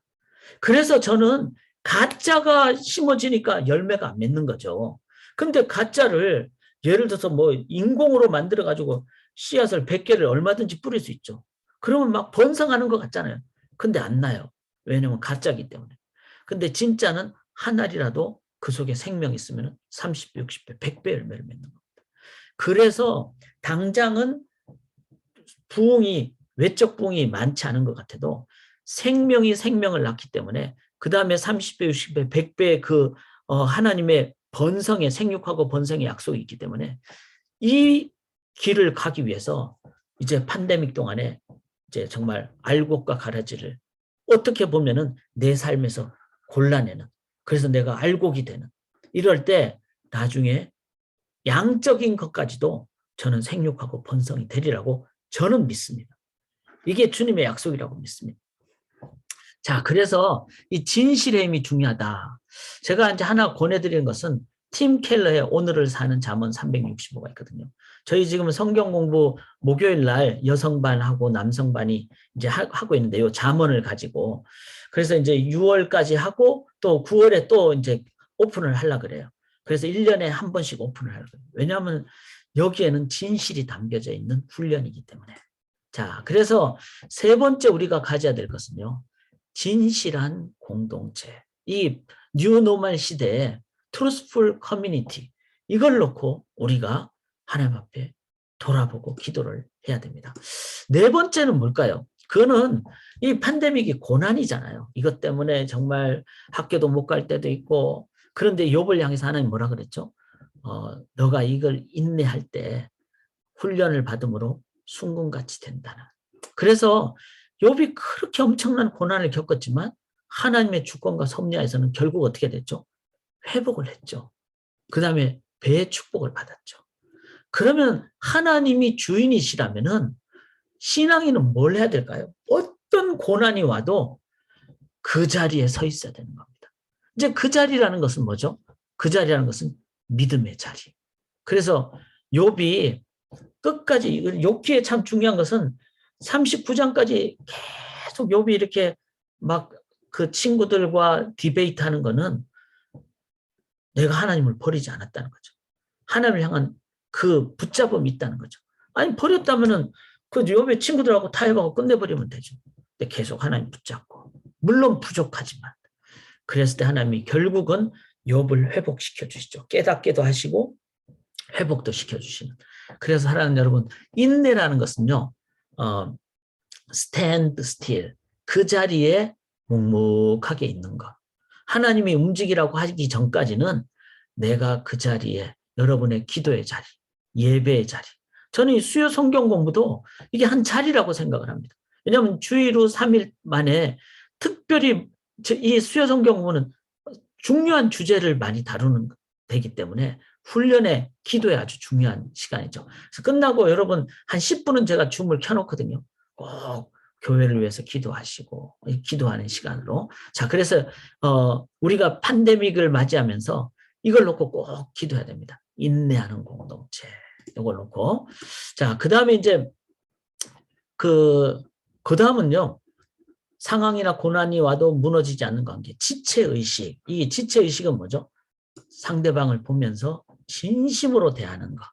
그래서 저는 가짜가 심어지니까 열매가 안 맺는 거죠. 근데 가짜를 예를 들어서 뭐 인공으로 만들어 가지고 씨앗을 100개를 얼마든지 뿌릴 수 있죠. 그러면 막 번성하는 것 같잖아요. 근데 안 나요. 왜냐면 가짜기 때문에. 근데 진짜는 한 알이라도 그 속에 생명이 있으면 30배, 60배, 100배 열매를 맺는 겁니다. 그래서 당장은 부흥이, 외적 부흥이 많지 않은 것 같아도 생명이 생명을 낳기 때문에 그 다음에 30배, 60배, 100배 그 하나님의 번성의, 생육하고 번성의 약속이 있기 때문에 이 길을 가기 위해서 이제 팬데믹 동안에 이제 정말 알곡과 가라지를 어떻게 보면은 내 삶에서 골라내는, 그래서 내가 알곡이 되는, 이럴 때 나중에 양적인 것까지도 저는 생육하고 번성이 되리라고 저는 믿습니다. 이게 주님의 약속이라고 믿습니다. 자, 그래서 이 진실의 힘이 중요하다. 제가 이제 하나 권해드리는 것은 팀 켈러의 오늘을 사는 잠언 365가 있거든요. 저희 지금 성경 공부 목요일 날 여성반하고 남성반이 이제 하고 있는데, 요 잠언을 가지고, 그래서 이제 6월까지 하고 또 9월에 또 이제 오픈을 하려고 그래요. 그래서 1년에 한 번씩 오픈을 하려고 해요. 왜냐하면 여기에는 진실이 담겨져 있는 훈련이기 때문에. 자, 그래서 세 번째 우리가 가져야 될 것은요, 진실한 공동체. 이 뉴노멀 시대에 트루스풀 커뮤니티, 이걸 놓고 우리가 하나님 앞에 돌아보고 기도를 해야 됩니다. 네 번째는 뭘까요? 그거는 이 팬데믹이 고난이잖아요. 이것 때문에 정말 학교도 못 갈 때도 있고, 그런데 욥을 향해서 하나님 뭐라 그랬죠? 너가 이걸 인내할 때 훈련을 받음으로 순금같이 된다는. 그래서 욥이 그렇게 엄청난 고난을 겪었지만 하나님의 주권과 섭리하에서는 결국 어떻게 됐죠? 회복을 했죠. 그 다음에 배의 축복을 받았죠. 그러면 하나님이 주인이시라면은 신앙인은 뭘 해야 될까요? 어떤 고난이 와도 그 자리에 서 있어야 되는 겁니다. 이제 그 자리라는 것은 뭐죠? 그 자리라는 것은 믿음의 자리. 그래서 욥이 끝까지, 욥기에 참 중요한 것은 39장까지 계속 욥이 이렇게 막 그 친구들과 디베이트 하는 거는 내가 하나님을 버리지 않았다는 거죠. 하나님을 향한 그 붙잡음이 있다는 거죠. 아니, 버렸다면은 그 욥의 친구들하고 타협하고 끝내버리면 되죠. 근데 계속 하나님 붙잡고, 물론 부족하지만, 그랬을 때 하나님이 결국은 욥을 회복시켜 주시죠. 깨닫게도 하시고 회복도 시켜주시는. 그래서 사랑하는 여러분, 인내라는 것은요, stand still, 그 자리에 묵묵하게 있는 것. 하나님이 움직이라고 하기 전까지는 내가 그 자리에, 여러분의 기도의 자리, 예배의 자리. 저는 이 수요 성경 공부도 이게 한 자리라고 생각을 합니다. 왜냐하면 주일 후 3일 만에 특별히 이 수요 성경 공부는 중요한 주제를 많이 다루는 되기 때문에 훈련의 기도에 아주 중요한 시간이죠. 그래서 끝나고 여러분 한 10분은 제가 줌을 켜놓거든요. 꼭 교회를 위해서 기도하시고, 기도하는 시간으로. 자, 그래서 우리가 팬데믹을 맞이하면서 이걸 놓고 꼭 기도해야 됩니다. 인내하는 공동체, 이걸 놓고. 자, 그 다음에 이제 그 다음은요, 상황이나 고난이 와도 무너지지 않는 관계, 지체의식. 이 지체의식은 뭐죠? 상대방을 보면서 진심으로 대하는 것.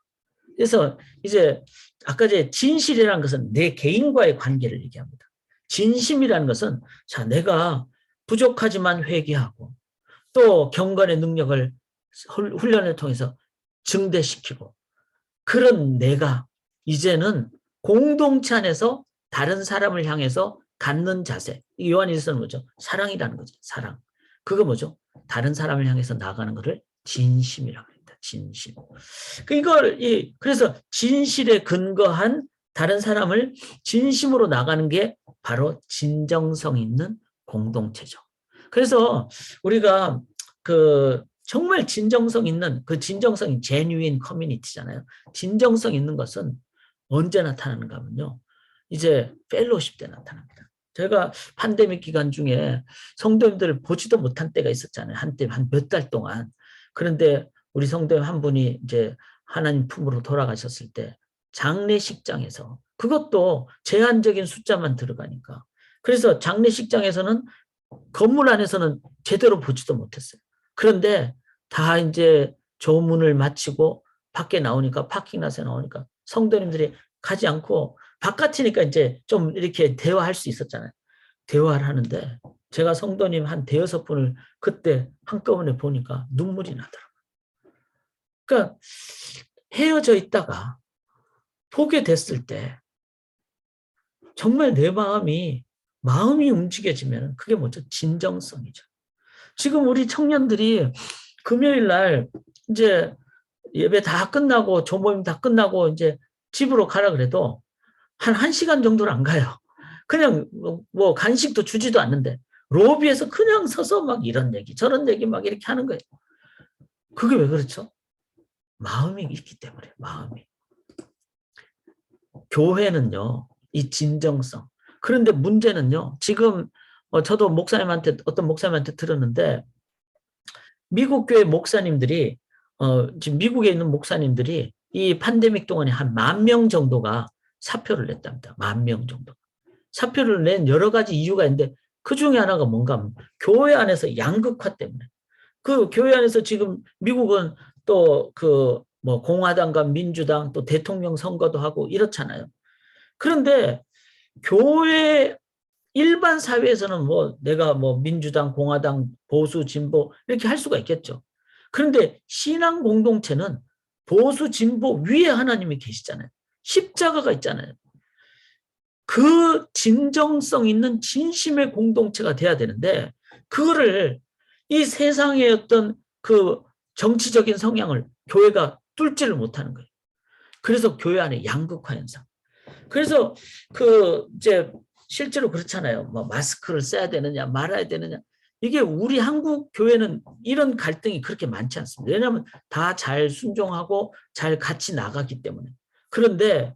그래서 이제 아까 제 진실이라는 것은 내 개인과의 관계를 얘기합니다. 진심이라는 것은 자, 내가 부족하지만 회개하고 또 경건의 능력을 훈련을 통해서 증대시키고 그런 내가 이제는 공동체 안에서 다른 사람을 향해서 갖는 자세. 요한일서는 뭐죠? 사랑이라는 거죠. 사랑. 그거 뭐죠? 다른 사람을 향해서 나가는 것을 진심이라고 합니다. 진심. 그래서 진실에 근거한 다른 사람을 진심으로 나가는 게 바로 진정성 있는 공동체죠. 그래서 우리가 정말 진정성 있는 진정성이 genuine community잖아요. 진정성 있는 것은 언제 나타나는가 하면요. 이제 펠로십 때 나타납니다. 제가 팬데믹 기간 중에 성도님들을 보지도 못한 때가 있었잖아요. 한때 한 몇 달 동안. 그런데 우리 성도님 한 분이 이제 하나님 품으로 돌아가셨을 때 장례식장에서 그것도 제한적인 숫자만 들어가니까 그래서 장례식장에서는 건물 안에서는 제대로 보지도 못했어요. 그런데 다 이제 조문을 마치고 밖에 나오니까 파킹라스에 나오니까 성도님들이 가지 않고 바깥이니까 이제 좀 이렇게 대화할 수 있었잖아요. 대화를 하는데 제가 성도님 한 대여섯 분을 그때 한꺼번에 보니까 눈물이 나더라고요. 그러니까 헤어져 있다가 보게 됐을 때 정말 내 마음이 움직여지면 그게 뭐죠? 진정성이죠. 지금 우리 청년들이 금요일 날 이제 예배 다 끝나고 조모임 다 끝나고 이제 집으로 가라 그래도 한 1시간 정도는 안 가요. 그냥 뭐 간식도 주지도 않는데 로비에서 그냥 서서 막 이런 얘기 저런 얘기 막 이렇게 하는 거예요. 그게 왜 그렇죠? 마음이 있기 때문에 마음이. 교회는요. 이 진정성. 그런데 문제는요. 지금 저도 어떤 목사님한테 들었는데 미국 교회 목사님들이 지금 미국에 있는 목사님들이 이 팬데믹 동안에 한 10,000명 정도가 사표를 냈답니다. 10,000명 정도. 사표를 낸 여러 가지 이유가 있는데 그 중에 하나가 뭔가 하면 교회 안에서 양극화 때문에 그 교회 안에서 지금 미국은 또 뭐 공화당과 민주당 또 대통령 선거도 하고 이렇잖아요. 그런데 교회 일반 사회에서는 뭐 내가 뭐 민주당, 공화당, 보수, 진보 이렇게 할 수가 있겠죠. 그런데 신앙 공동체는 보수, 진보 위에 하나님이 계시잖아요. 십자가가 있잖아요. 그 진정성 있는 진심의 공동체가 돼야 되는데 그거를 이 세상의 어떤 정치적인 성향을 교회가 뚫지를 못하는 거예요. 그래서 교회 안에 양극화 현상. 그래서 이제 실제로 그렇잖아요. 뭐 마스크를 써야 되느냐 말아야 되느냐. 이게 우리 한국 교회는 이런 갈등이 그렇게 많지 않습니다. 왜냐하면 다 잘 순종하고 잘 같이 나가기 때문에. 그런데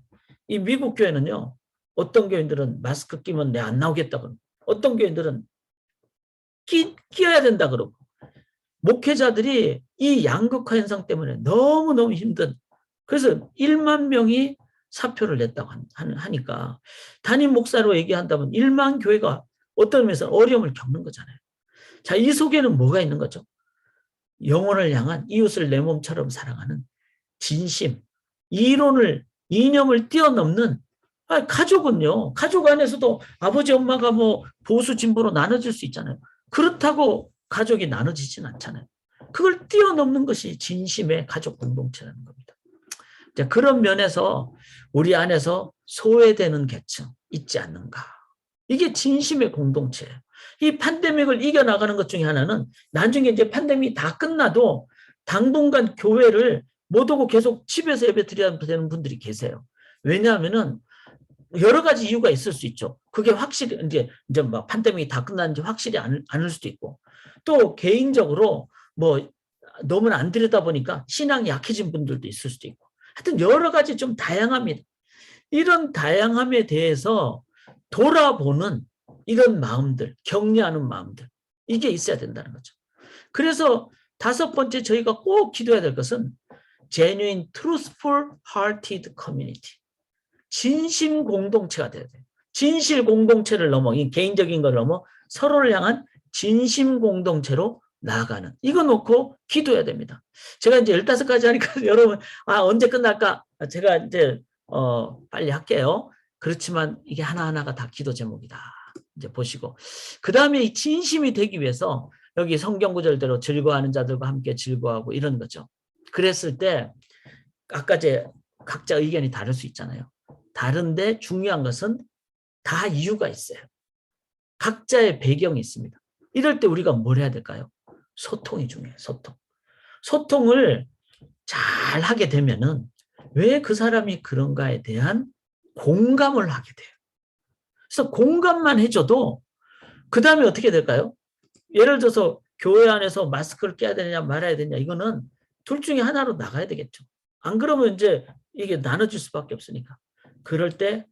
이 미국 교회는요. 어떤 교인들은 마스크 끼면 내 안 나오겠다 그러고 어떤 교인들은 끼어야 된다 그러고 목회자들이 이 양극화 현상 때문에 너무너무 힘든 그래서 1만 명이 사표를 냈다고 하니까 담임 목사로 얘기한다면 1만 교회가 어떤 면에서 어려움을 겪는 거잖아요. 자, 이 속에는 뭐가 있는 거죠? 영혼을 향한 이웃을 내 몸처럼 사랑하는 진심, 이념을 뛰어넘는 가족은요. 가족 안에서도 아버지 엄마가 뭐 보수 진보로 나눠질 수 있잖아요. 그렇다고 가족이 나눠지진 않잖아요. 그걸 뛰어넘는 것이 진심의 가족 공동체라는 겁니다. 그런 면에서 우리 안에서 소외되는 계층 있지 않는가. 이게 진심의 공동체예요. 이 팬데믹을 이겨나가는 것 중에 하나는 나중에 이제 팬데믹이 다 끝나도 당분간 교회를 못 오고 계속 집에서 예배 드려야 되는 분들이 계세요. 왜냐하면은 여러 가지 이유가 있을 수 있죠. 그게 확실히 이제 막 팬데믹이 다 끝났는지 확실히 않을 수도 있고 또 개인적으로 뭐 너무 안 들여다 보니까 신앙이 약해진 분들도 있을 수도 있고 하여튼 여러 가지 좀 다양합니다. 이런 다양함에 대해서 돌아보는 이런 마음들, 격려하는 마음들 이게 있어야 된다는 거죠. 그래서 5번째 저희가 꼭 기도해야 될 것은 genuine, truthful, hearted community. 진심 공동체가 돼야 돼요. 진실 공동체를 넘어 이 개인적인 걸 넘어 서로를 향한 진심 공동체로 나아가는, 이거 놓고 기도해야 됩니다. 제가 이제 15가지 하니까 여러분, 언제 끝날까? 제가 이제, 빨리 할게요. 그렇지만 이게 하나하나가 다 기도 제목이다. 이제 보시고. 그 다음에 이 진심이 되기 위해서 여기 성경 구절대로 즐거워하는 자들과 함께 즐거워하고 이런 거죠. 그랬을 때, 아까 이제 각자 의견이 다를 수 있잖아요. 다른데 중요한 것은 다 이유가 있어요. 각자의 배경이 있습니다. 이럴 때 우리가 뭘 해야 될까요? 소통이 중요해요. 소통을 잘 하게 되면은 왜 그 사람이 그런가에 대한 공감을 하게 돼요. 그래서 공감만 해줘도 그 다음에 어떻게 될까요? 예를 들어서 교회 안에서 마스크를 껴야 되느냐 말아야 되느냐, 이거는 둘 중에 하나로 나가야 되겠죠. 안 그러면 이제 이게 나눠질 수밖에 없으니까. 그럴 때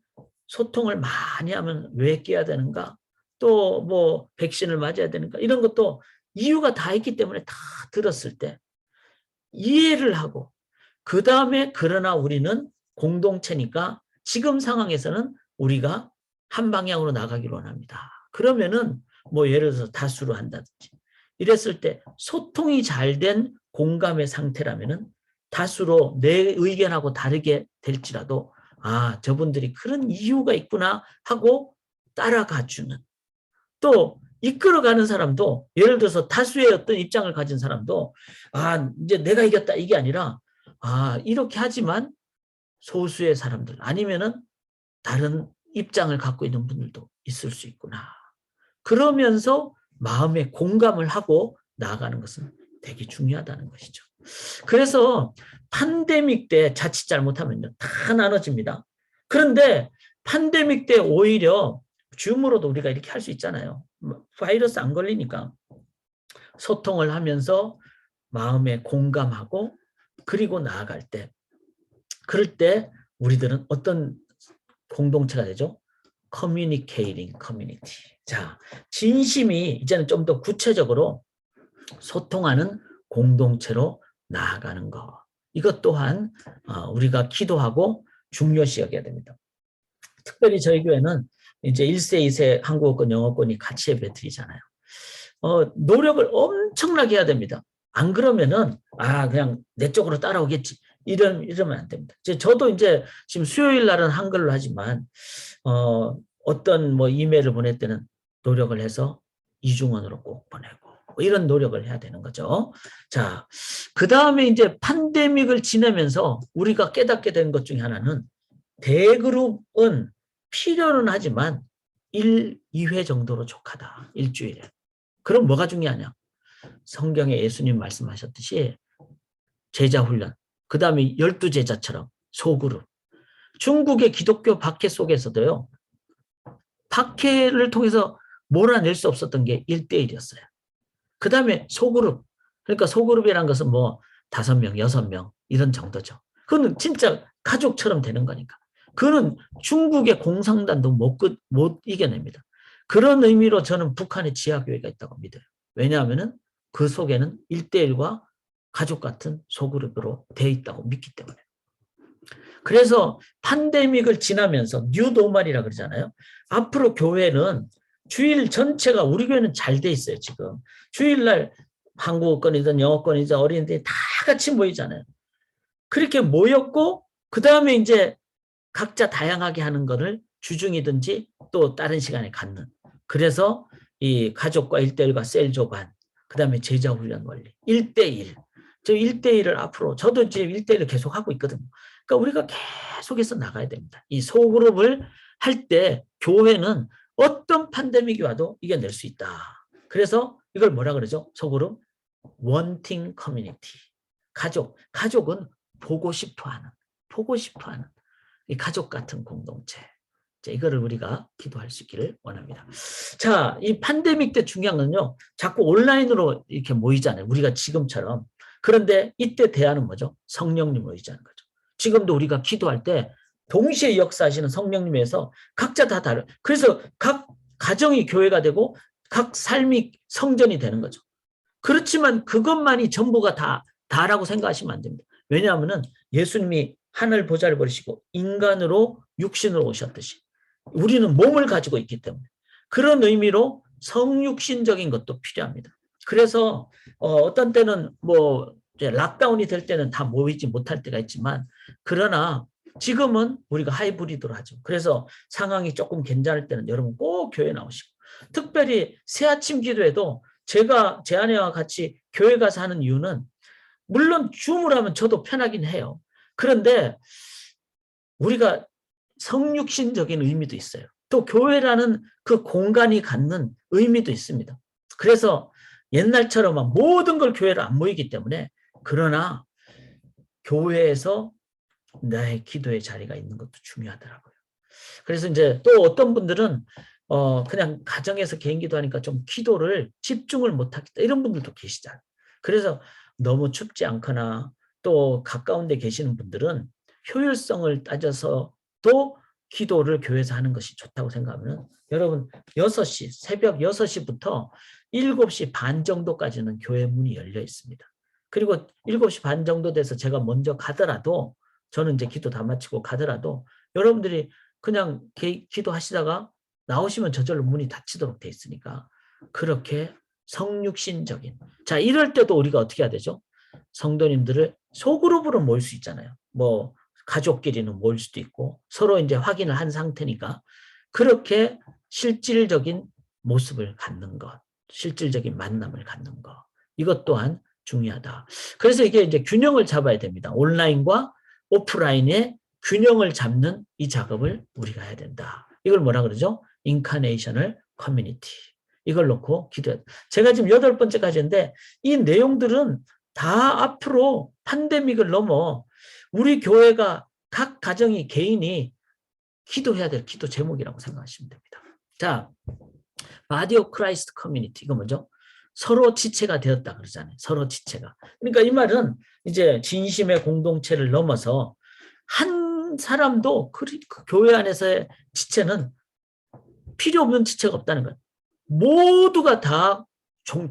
소통을 많이 하면 왜 껴야 되는가? 또 뭐 백신을 맞아야 되는가? 이런 것도 이유가 다 있기 때문에 다 들었을 때 이해를 하고, 그 다음에 그러나 우리는 공동체니까 지금 상황에서는 우리가 한 방향으로 나가기를 원합니다. 그러면은 뭐 예를 들어서 다수로 한다든지 이랬을 때 소통이 잘 된 공감의 상태라면은 다수로 내 의견하고 다르게 될지라도 저분들이 그런 이유가 있구나 하고 따라가주는, 또 이끌어가는 사람도 예를 들어서 다수의 어떤 입장을 가진 사람도 이제 내가 이겼다 이게 아니라 이렇게 하지만 소수의 사람들 아니면은 다른 입장을 갖고 있는 분들도 있을 수 있구나. 그러면서 마음에 공감을 하고 나아가는 것은 되게 중요하다는 것이죠. 그래서 팬데믹 때 자칫 잘못하면 다 나눠집니다. 그런데 팬데믹 때 오히려 줌으로도 우리가 이렇게 할 수 있잖아요. 바이러스 안 걸리니까 소통을 하면서 마음에 공감하고 그리고 나아갈 때, 그럴 때 우리들은 어떤 공동체가 되죠? 커뮤니케이팅 커뮤니티. 자, 진심이 이제는 좀 더 구체적으로 소통하는 공동체로 나아가는 것. 이것 또한 우리가 기도하고 중요시 여겨야 됩니다. 특별히 저희 교회는 이제 1세, 2세 한국어권, 영어권이 같이 예배 드리잖아요. 노력을 엄청나게 해야 됩니다. 안 그러면은 그냥 내 쪽으로 따라오겠지. 이러면 안 됩니다. 저도 이제 지금 수요일 날은 한글로 하지만 어떤 뭐 이메일을 보낼 때는 노력을 해서 이중언어로 꼭 보내고 이런 노력을 해야 되는 거죠. 자, 그 다음에 이제 팬데믹을 지내면서 우리가 깨닫게 된 것 중에 하나는 대그룹은 필요는 하지만 1, 2회 정도로 족하다. 일주일에. 그럼 뭐가 중요하냐? 성경에 예수님 말씀하셨듯이 제자 훈련, 그 다음에 12제자처럼 소그룹. 중국의 기독교 박해 속에서도요, 박해를 통해서 몰아낼 수 없었던 게 1대1이었어요. 그 다음에 소그룹. 그러니까 소그룹이란 것은 뭐 5명, 6명 이런 정도죠. 그거는 진짜 가족처럼 되는 거니까. 그거는 중국의 공산당도 못 이겨냅니다. 그런 의미로 저는 북한의 지하교회가 있다고 믿어요. 왜냐하면 그 속에는 1대1과 가족 같은 소그룹으로 돼 있다고 믿기 때문에. 그래서 팬데믹을 지나면서 뉴노멀이라 그러잖아요. 앞으로 교회는 주일 전체가, 우리 교회는 잘 돼 있어요, 지금. 주일날 한국어권이든 영어권이든 어린이들이 다 같이 모이잖아요. 그렇게 모였고, 그 다음에 이제 각자 다양하게 하는 거를 주중이든지 또 다른 시간에 갖는. 그래서 이 가족과 1대1과 셀조반, 그 다음에 제자훈련 원리, 1대1. 저 1대1을 앞으로, 저도 이제 1대1을 계속 하고 있거든요. 그러니까 우리가 계속해서 나가야 됩니다. 이 소그룹을 할 때 교회는 어떤 팬데믹이 와도 이겨낼 수 있다. 그래서 이걸 뭐라 그러죠? 소그룹 원팅 커뮤니티. 가족은 보고 싶어하는 이 가족 같은 공동체. 자, 이거를 우리가 기도할 수 있기를 원합니다. 자, 이 팬데믹 때 중요한 건요, 자꾸 온라인으로 이렇게 모이잖아요. 우리가 지금처럼. 그런데 이때 대안은 뭐죠? 성령님 모이자는 거죠. 지금도 우리가 기도할 때 동시에 역사하시는 성령님에서 각자 다 다른, 그래서 각 가정이 교회가 되고 각 삶이 성전이 되는 거죠. 그렇지만 그것만이 전부가 다라고 생각하시면 안 됩니다. 왜냐하면 예수님이 하늘 보좌를 버리시고 인간으로 육신으로 오셨듯이 우리는 몸을 가지고 있기 때문에 그런 의미로 성육신적인 것도 필요합니다. 그래서 어떤 때는 뭐 이제 락다운이 될 때는 다 모이지 못할 때가 있지만 그러나 지금은 우리가 하이브리드로 하죠. 그래서 상황이 조금 괜찮을 때는 여러분 꼭 교회 나오시고 특별히 새아침 기도에도 제가 제 아내와 같이 교회 가서 하는 이유는 물론 줌을 하면 저도 편하긴 해요. 그런데 우리가 성육신적인 의미도 있어요. 또 교회라는 그 공간이 갖는 의미도 있습니다. 그래서 옛날처럼 모든 걸 교회로 안 모이기 때문에 그러나 교회에서 나의 기도의 자리가 있는 것도 중요하더라고요. 그래서 이제 또 어떤 분들은 그냥 가정에서 개인 기도하니까 좀 기도를 집중을 못하겠다 이런 분들도 계시잖아요. 그래서 너무 춥지 않거나 또 가까운 데 계시는 분들은 효율성을 따져서도 기도를 교회에서 하는 것이 좋다고 생각하면 여러분 6시 새벽 6시부터 7시 반 정도까지는 교회 문이 열려 있습니다. 그리고 7시 반 정도 돼서 제가 먼저 가더라도 저는 이제 기도 다 마치고 가더라도 여러분들이 그냥 기도하시다가 나오시면 저절로 문이 닫히도록 돼 있으니까 그렇게 성육신적인 자 이럴 때도 우리가 어떻게 해야 되죠? 성도님들을 소그룹으로 모일 수 있잖아요. 뭐 가족끼리는 모일 수도 있고 서로 이제 확인을 한 상태니까 그렇게 실질적인 모습을 갖는 것, 실질적인 만남을 갖는 것 이것 또한 중요하다. 그래서 이게 이제 균형을 잡아야 됩니다. 온라인과 오프라인의 균형을 잡는 이 작업을 우리가 해야 된다. 이걸 뭐라 그러죠? 인카네이셔널 커뮤니티. 이걸 놓고 기도해. 제가 지금 8번째까지인데 이 내용들은 다 앞으로 팬데믹을 넘어 우리 교회가 각 가정이 개인이 기도해야 될 기도 제목이라고 생각하시면 됩니다. 자, 바디 오브 크라이스트 커뮤니티 이거 뭐죠? 서로 지체가 되었다 그러잖아요. 서로 지체가. 그러니까 이 말은 이제 진심의 공동체를 넘어서 한 사람도 그 교회 안에서의 지체는 필요 없는 지체가 없다는 거예요. 모두가 다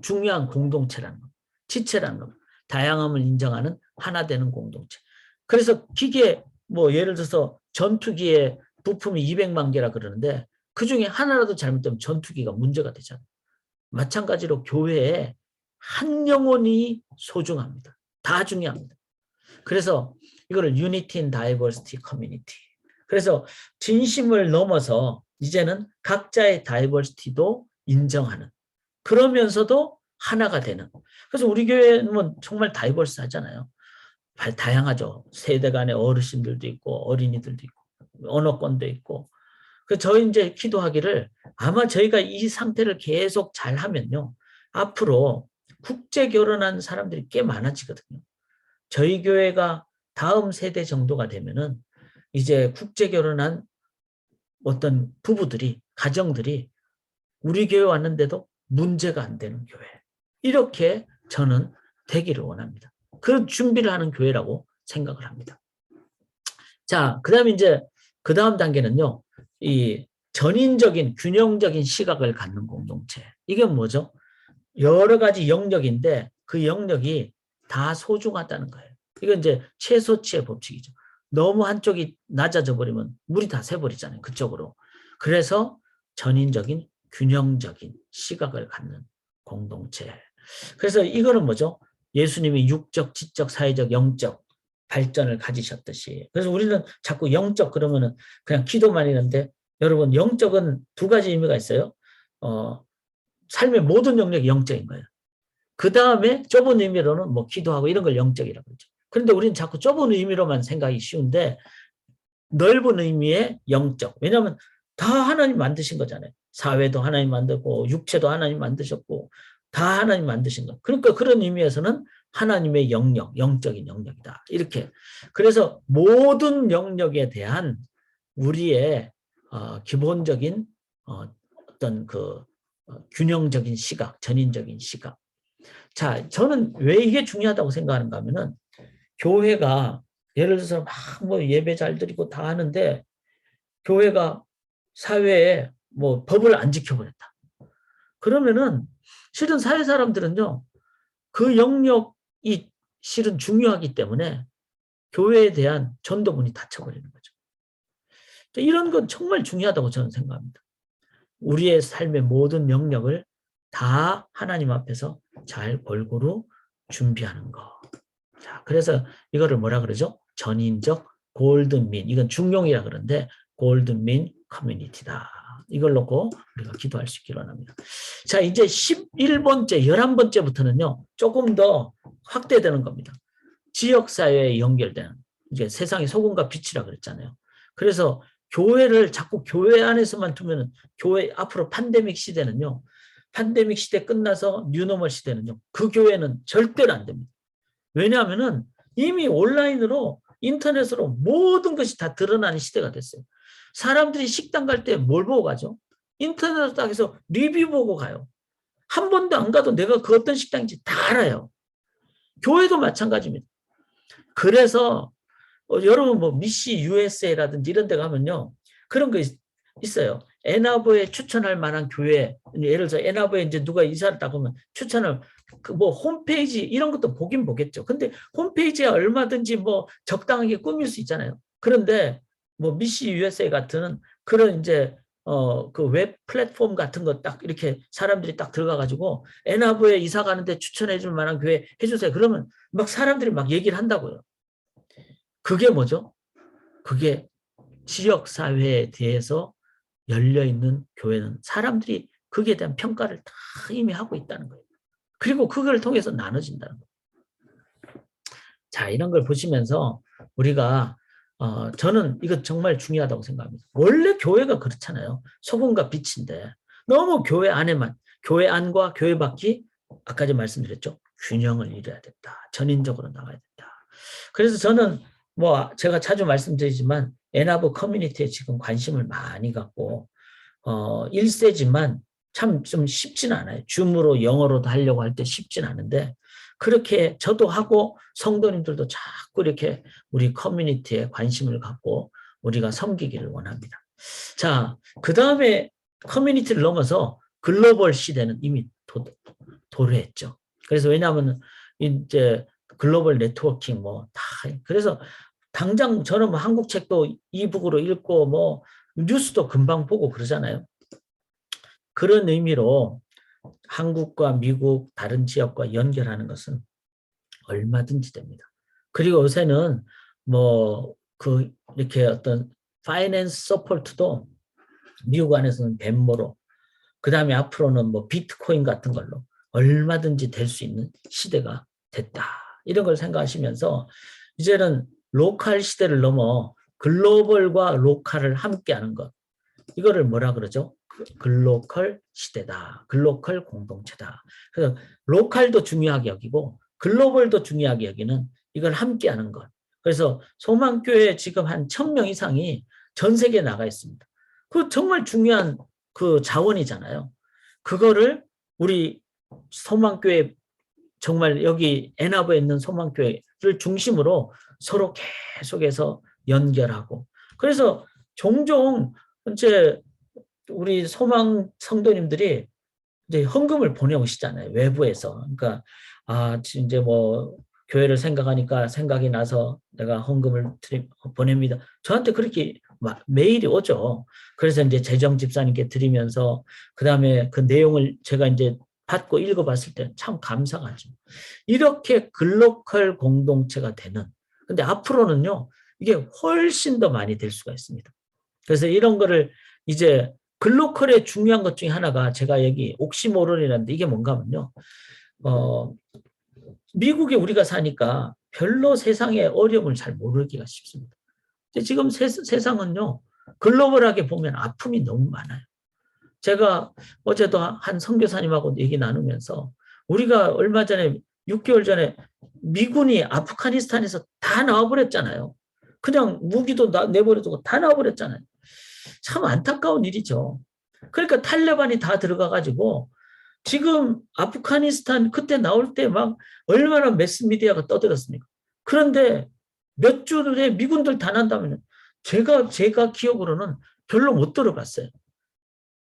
중요한 공동체라는 거. 지체라는 거. 다양함을 인정하는 하나 되는 공동체. 그래서 기계 뭐 예를 들어서 전투기의 부품이 200만 개라 그러는데 그중에 하나라도 잘못되면 전투기가 문제가 되잖아요. 마찬가지로 교회에 한 영혼이 소중합니다. 다 중요합니다. 그래서 이거를 Unity in Diversity Community. 그래서 진심을 넘어서 이제는 각자의 다이버시티도 인정하는 그러면서도 하나가 되는. 그래서 우리 교회는 정말 다이버스하잖아요. 다양하죠. 세대 간의 어르신들도 있고 어린이들도 있고 언어권도 있고. 그 저희 이제 기도하기를 아마 저희가 이 상태를 계속 잘 하면요. 앞으로 국제 결혼한 사람들이 꽤 많아지거든요. 저희 교회가 다음 세대 정도가 되면은 이제 국제 결혼한 어떤 부부들이 가정들이 우리 교회 왔는데도 문제가 안 되는 교회. 이렇게 저는 되기를 원합니다. 그런 준비를 하는 교회라고 생각을 합니다. 자, 그다음에 이제 그 다음 단계는요. 이 전인적인 균형적인 시각을 갖는 공동체. 이게 뭐죠? 여러 가지 영역인데 그 영역이 다 소중하다는 거예요. 이건 이제 최소치의 법칙이죠. 너무 한쪽이 낮아져 버리면 물이 다 새버리잖아요. 그쪽으로. 그래서 전인적인 균형적인 시각을 갖는 공동체. 그래서 이거는 뭐죠? 예수님이 육적, 지적, 사회적, 영적 발전을 가지셨듯이. 그래서 우리는 자꾸 영적 그러면은 그냥 기도만 있는데 여러분 영적은 두 가지 의미가 있어요. 삶의 모든 영역이 영적인 거예요. 그 다음에 좁은 의미로는 뭐 기도하고 이런 걸 영적이라고 그러죠. 그런데 우리는 자꾸 좁은 의미로만 생각이 쉬운데 넓은 의미의 영적. 왜냐하면 다 하나님 만드신 거잖아요. 사회도 하나님 만들고 육체도 하나님 만드셨고 다 하나님 만드신 거. 그러니까 그런 의미에서는 하나님의 영역, 영적인 영역이다. 이렇게. 그래서 모든 영역에 대한 우리의 기본적인 어떤 그 균형적인 시각, 전인적인 시각. 자, 저는 왜 이게 중요하다고 생각하는가 하면은 교회가 예를 들어서 막 뭐 예배 잘 드리고 다 하는데 교회가 사회에 뭐 법을 안 지켜버렸다. 그러면은 실은 사회 사람들은요, 그 영역이 실은 중요하기 때문에 교회에 대한 전도문이 닫혀버리는 거죠. 이런 건 정말 중요하다고 저는 생각합니다. 우리의 삶의 모든 영역을 다 하나님 앞에서 잘 골고루 준비하는 거. 자, 그래서 이거를 뭐라 그러죠? 전인적 골든민. 이건 중용이라 그러는데 골든민 커뮤니티다. 이걸 놓고 우리가 기도할 수 있기를 원합니다. 자, 이제 11번째, 11번째부터는요. 조금 더 확대되는 겁니다. 지역사회에 연결되는. 이제 세상이 소금과 빛이라 그랬잖아요. 그래서 교회를 자꾸 교회 안에서만 두면 교회 앞으로 팬데믹 시대는요. 팬데믹 시대 끝나서 뉴노멀 시대는요. 그 교회는 절대로 안 됩니다. 왜냐하면은 이미 온라인으로 인터넷으로 모든 것이 다 드러나는 시대가 됐어요. 사람들이 식당 갈 때 뭘 보고 가죠? 인터넷으로 딱 해서 리뷰 보고 가요. 한 번도 안 가도 내가 그 어떤 식당인지 다 알아요. 교회도 마찬가지입니다. 그래서 여러분 뭐 미시 USA라든지 이런 데 가면요. 그런 거 있어요. 애나버에 추천할 만한 교회, 예를 들어서 애나버에 이제 누가 이사를 딱 오면 추천을 그 뭐 홈페이지 이런 것도 보긴 보겠죠. 근데 홈페이지에 얼마든지 뭐 적당하게 꾸밀 수 있잖아요. 그런데 뭐 미시 USA 같은 그런 이제 그 웹 플랫폼 같은 거 딱 이렇게 사람들이 딱 들어가 가지고 애나버에 이사 가는데 추천해 줄 만한 교회 해주세요. 그러면 막 사람들이 막 얘기를 한다고요. 그게 뭐죠? 그게 지역사회에 대해서 열려있는 교회는 사람들이 거기에 대한 평가를 다 이미 하고 있다는 거예요. 그리고 그걸 통해서 나눠진다는 거예요. 자, 이런 걸 보시면서 우리가 저는 이거 정말 중요하다고 생각합니다. 원래 교회가 그렇잖아요. 소금과 빛인데 너무 교회 안에만, 교회 안과 교회 밖이 아까 전 말씀드렸죠. 균형을 이뤄야 된다. 전인적으로 나가야 된다. 그래서 저는 뭐 제가 자주 말씀드리지만 에나브 커뮤니티에 지금 관심을 많이 갖고 1세지만 참 좀 쉽진 않아요. 줌으로 영어로도 하려고 할 때 쉽진 않은데 그렇게 저도 하고 성도님들도 자꾸 이렇게 우리 커뮤니티에 관심을 갖고 우리가 섬기기를 원합니다. 자, 그 다음에 커뮤니티를 넘어서 글로벌 시대는 이미 도래했죠. 그래서 왜냐하면 이제 글로벌 네트워킹 뭐 다 그래서 당장 저는 뭐 한국 책도 이북으로 읽고 뭐 뉴스도 금방 보고 그러잖아요. 그런 의미로 한국과 미국 다른 지역과 연결하는 것은 얼마든지 됩니다. 그리고 요새는 뭐 그 이렇게 어떤 파이낸스 서포트도 미국 안에서는 벤모로 그다음에 앞으로는 뭐 비트코인 같은 걸로 얼마든지 될 수 있는 시대가 됐다. 이런 걸 생각하시면서 이제는 로컬 시대를 넘어 글로벌과 로컬을 함께하는 것. 이거를 뭐라 그러죠? 글로컬 시대다. 글로컬 공동체다. 그래서 로컬도 중요하게 여기고 글로벌도 중요하게 여기는 이걸 함께하는 것. 그래서 소망교회 지금 한 1000명 이상이 전 세계에 나가 있습니다. 그 정말 중요한 그 자원이잖아요. 그거를 우리 소망교회 정말 여기 애나브에 있는 소망교회를 중심으로 서로 계속해서 연결하고 그래서 종종 이제 우리 소망 성도님들이 이제 헌금을 보내오시잖아요. 외부에서. 그러니까 이제 뭐 교회를 생각하니까 생각이 나서 내가 헌금을 보냅니다. 저한테 그렇게 메일이 오죠. 그래서 이제 재정 집사님께 드리면서 그다음에 그 내용을 제가 이제 받고 읽어봤을 때 참 감사하죠. 이렇게 글로컬 공동체가 되는. 근데 앞으로는요. 이게 훨씬 더 많이 될 수가 있습니다. 그래서 이런 거를 이제 글로컬의 중요한 것 중에 하나가 제가 여기 옥시모론이라는데 이게 뭔가 하면요. 미국에 우리가 사니까 별로 세상의 어려움을 잘 모르기가 쉽습니다. 근데 지금 세상은요. 글로벌하게 보면 아픔이 너무 많아요. 제가 어제도 한 선교사님하고 얘기 나누면서 우리가 얼마 전에 6개월 전에 미군이 아프가니스탄에서 다 나와버렸잖아요. 그냥 무기도 내버려두고 다 나와버렸잖아요. 참 안타까운 일이죠. 그러니까 탈레반이 다 들어가가지고 지금 아프가니스탄 그때 나올 때 막 얼마나 매스미디어가 떠들었습니까? 그런데 몇 주 후에 미군들 다 난다면 제가 기억으로는 별로 못 들어봤어요.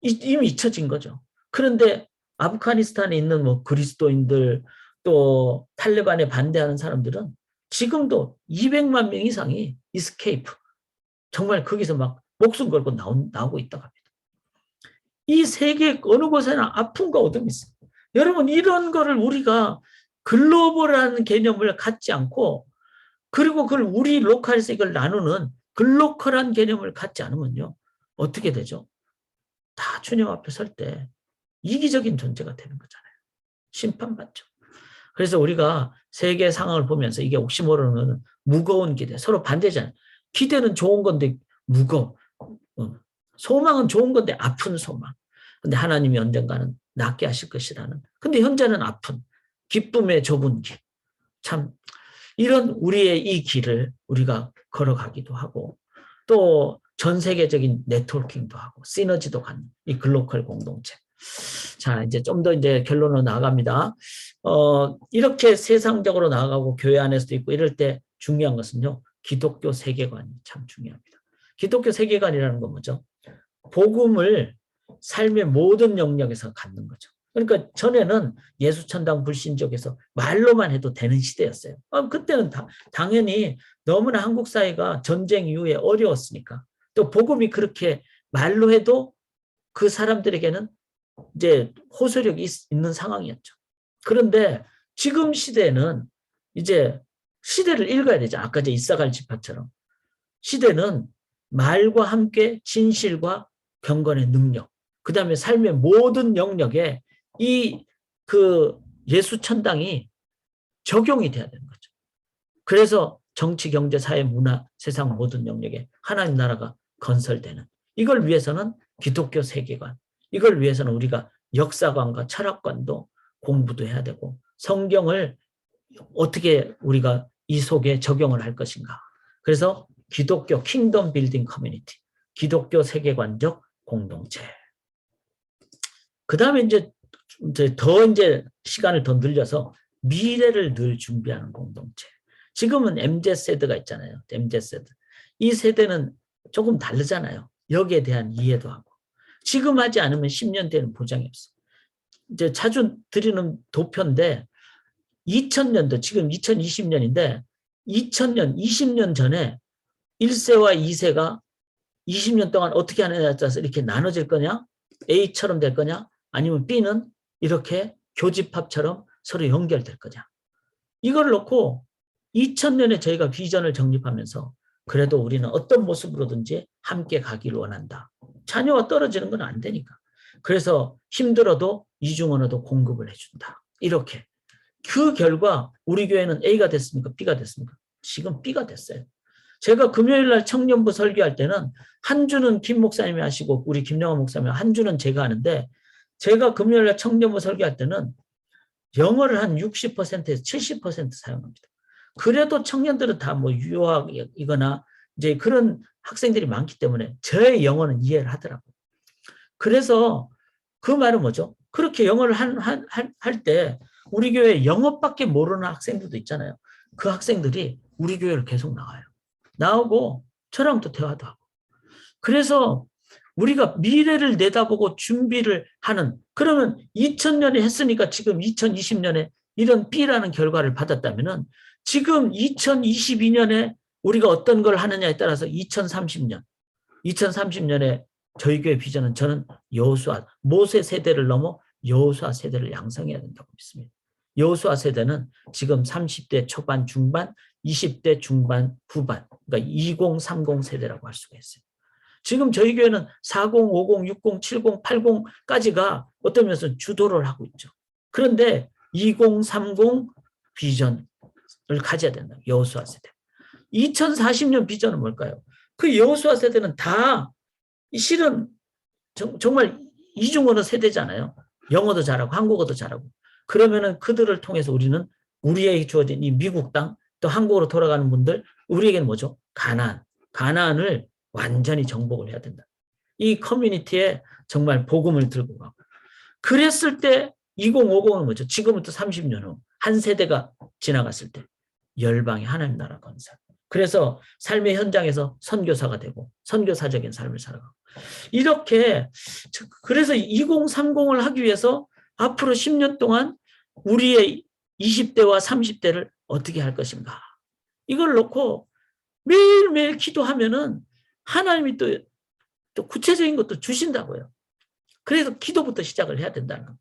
이미 잊혀진 거죠. 그런데 아프가니스탄에 있는 뭐 그리스도인들 또 탈레반에 반대하는 사람들은 지금도 200만 명 이상이 이스케이프 정말 거기서 막 목숨 걸고 나오고 있다고 합니다. 이 세계 어느 곳에나 아픔과 어둠이 있어요. 여러분 이런 거를 우리가 글로벌한 개념을 갖지 않고 그리고 그걸 우리 로컬에서 이걸 나누는 글로컬한 개념을 갖지 않으면요. 어떻게 되죠? 다 주님 앞에 설 때 이기적인 존재가 되는 거잖아요. 심판받죠. 그래서 우리가 세계 상황을 보면서 이게 옥시모론은 무거운 기대, 서로 반대잖아요. 기대는 좋은 건데 무거워. 소망은 좋은 건데 아픈 소망. 근데 하나님이 언젠가는 낫게 하실 것이라는. 근데 현재는 아픈 기쁨의 좁은 길. 참 이런 우리의 이 길을 우리가 걸어가기도 하고 또 전 세계적인 네트워킹도 하고 시너지도 갖는 이 글로컬 공동체. 자, 이제 좀 더 이제 결론으로 나아갑니다. 이렇게 세상적으로 나아가고 교회 안에서도 있고 이럴 때 중요한 것은요. 기독교 세계관이 참 중요합니다. 기독교 세계관이라는 건 뭐죠? 복음을 삶의 모든 영역에서 갖는 거죠. 그러니까 전에는 예수천당 불신족에서 말로만 해도 되는 시대였어요. 그때는 당연히 너무나 한국 사회가 전쟁 이후에 어려웠으니까 또 복음이 그렇게 말로 해도 그 사람들에게는 이제 호소력이 있는 상황이었죠. 그런데 지금 시대는 이제 시대를 읽어야 되죠. 아까 저 이사갈 지파처럼 시대는 말과 함께 진실과 경건의 능력, 그 다음에 삶의 모든 영역에 이 그 예수 천당이 적용이 돼야 되는 거죠. 그래서 정치, 경제, 사회, 문화, 세상 모든 영역에 하나님 나라가 건설되는 이걸 위해서는 기독교 세계관, 이걸 위해서는 우리가 역사관과 철학관도 공부도 해야 되고 성경을 어떻게 우리가 이 속에 적용을 할 것인가. 그래서 기독교 킹덤 빌딩 커뮤니티, 기독교 세계관적 공동체. 그 다음에 이제 더 이제 시간을 더 늘려서 미래를 늘 준비하는 공동체. 지금은 MZ세대가 있잖아요. MZ세대. 이 세대는 조금 다르잖아요. 여기에 대한 이해도 하고. 지금 하지 않으면 10년 뒤에는 보장이 없어. 이제 자주 드리는 도표인데 2000년도 지금 2020년인데 2000년, 20년 전에 1세와 2세가 20년 동안 어떻게 하느냐에 따라서 이렇게 나눠질 거냐? A처럼 될 거냐? 아니면 B는 이렇게 교집합처럼 서로 연결될 거냐? 이걸 놓고 2000년에 저희가 비전을 정립하면서 그래도 우리는 어떤 모습으로든지 함께 가기를 원한다. 자녀와 떨어지는 건 안 되니까. 그래서 힘들어도 이중언어도 공급을 해준다. 이렇게. 그 결과 우리 교회는 A가 됐습니까? B가 됐습니까? 지금 B가 됐어요. 제가 금요일 날 청년부 설교할 때는 한 주는 김 목사님이 하시고 우리 김영환 목사님이 한 주는 제가 하는데 제가 금요일 날 청년부 설교할 때는 영어를 한 60%에서 70% 사용합니다. 그래도 청년들은 다 뭐 유학이거나 이제 그런 학생들이 많기 때문에 저의 영어는 이해를 하더라고요. 그래서 그 말은 뭐죠? 그렇게 영어를 할 때 우리 교회에 영어밖에 모르는 학생들도 있잖아요. 그 학생들이 우리 교회를 계속 나와요. 나오고 저랑 또 대화도 하고. 그래서 우리가 미래를 내다보고 준비를 하는, 그러면 2000년에 했으니까 지금 2020년에 이런 B라는 결과를 받았다면 지금 2022년에 우리가 어떤 걸 하느냐에 따라서 2030년에 저희 교회 비전은 저는 여호수아, 모세 세대를 넘어 여호수아 세대를 양성해야 된다고 믿습니다. 여호수아 세대는 지금 30대 초반, 중반, 20대 중반, 후반, 그러니까 2030 세대라고 할 수가 있어요. 지금 저희 교회는 40, 50, 60, 70, 80까지가 어떤 면에서 주도를 하고 있죠. 그런데 2030 비전을 가져야 된다. 여호수아 세대. 2040년 비전은 뭘까요? 그 여호수아 세대는 다 실은 정말 이중언어 세대잖아요. 영어도 잘하고 한국어도 잘하고. 그러면은 그들을 통해서 우리는 우리에게 주어진 이 미국 땅, 또 한국으로 돌아가는 분들, 우리에게는 뭐죠? 가나안을 완전히 정복을 해야 된다. 이 커뮤니티에 정말 복음을 들고 가고. 그랬을 때 2050은 뭐죠? 지금부터 30년 후 한 세대가 지나갔을 때 열방의 하나님 나라 건설. 그래서 삶의 현장에서 선교사가 되고 선교사적인 삶을 살아가고. 이렇게 그래서 2030을 하기 위해서 앞으로 10년 동안 우리의 20대와 30대를 어떻게 할 것인가. 이걸 놓고 매일매일 기도하면은 하나님이 또 구체적인 것도 주신다고요. 그래서 기도부터 시작을 해야 된다는 거.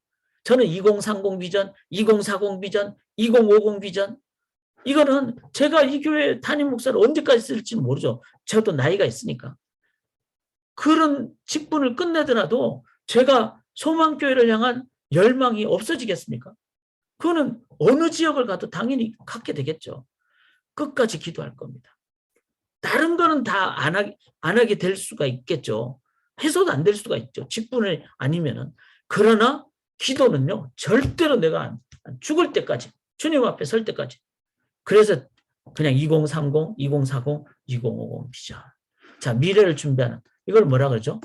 저는 2030 비전, 2040 비전, 2050 비전, 이거는 제가 이 교회 담임 목사를 언제까지 쓸지는 모르죠. 저도 나이가 있으니까. 그런 직분을 끝내더라도 제가 소망교회를 향한 열망이 없어지겠습니까? 그거는 어느 지역을 가도 당연히 갖게 되겠죠. 끝까지 기도할 겁니다. 다른 거는 다 안 하게 될 수가 있겠죠. 해소도 안 될 수가 있죠. 직분을 아니면은. 그러나 기도는요, 절대로 내가 죽을 때까지, 주님 앞에 설 때까지. 그래서 그냥 2030, 2040, 2050 비전. 자, 미래를 준비하는, 이걸 뭐라 그러죠?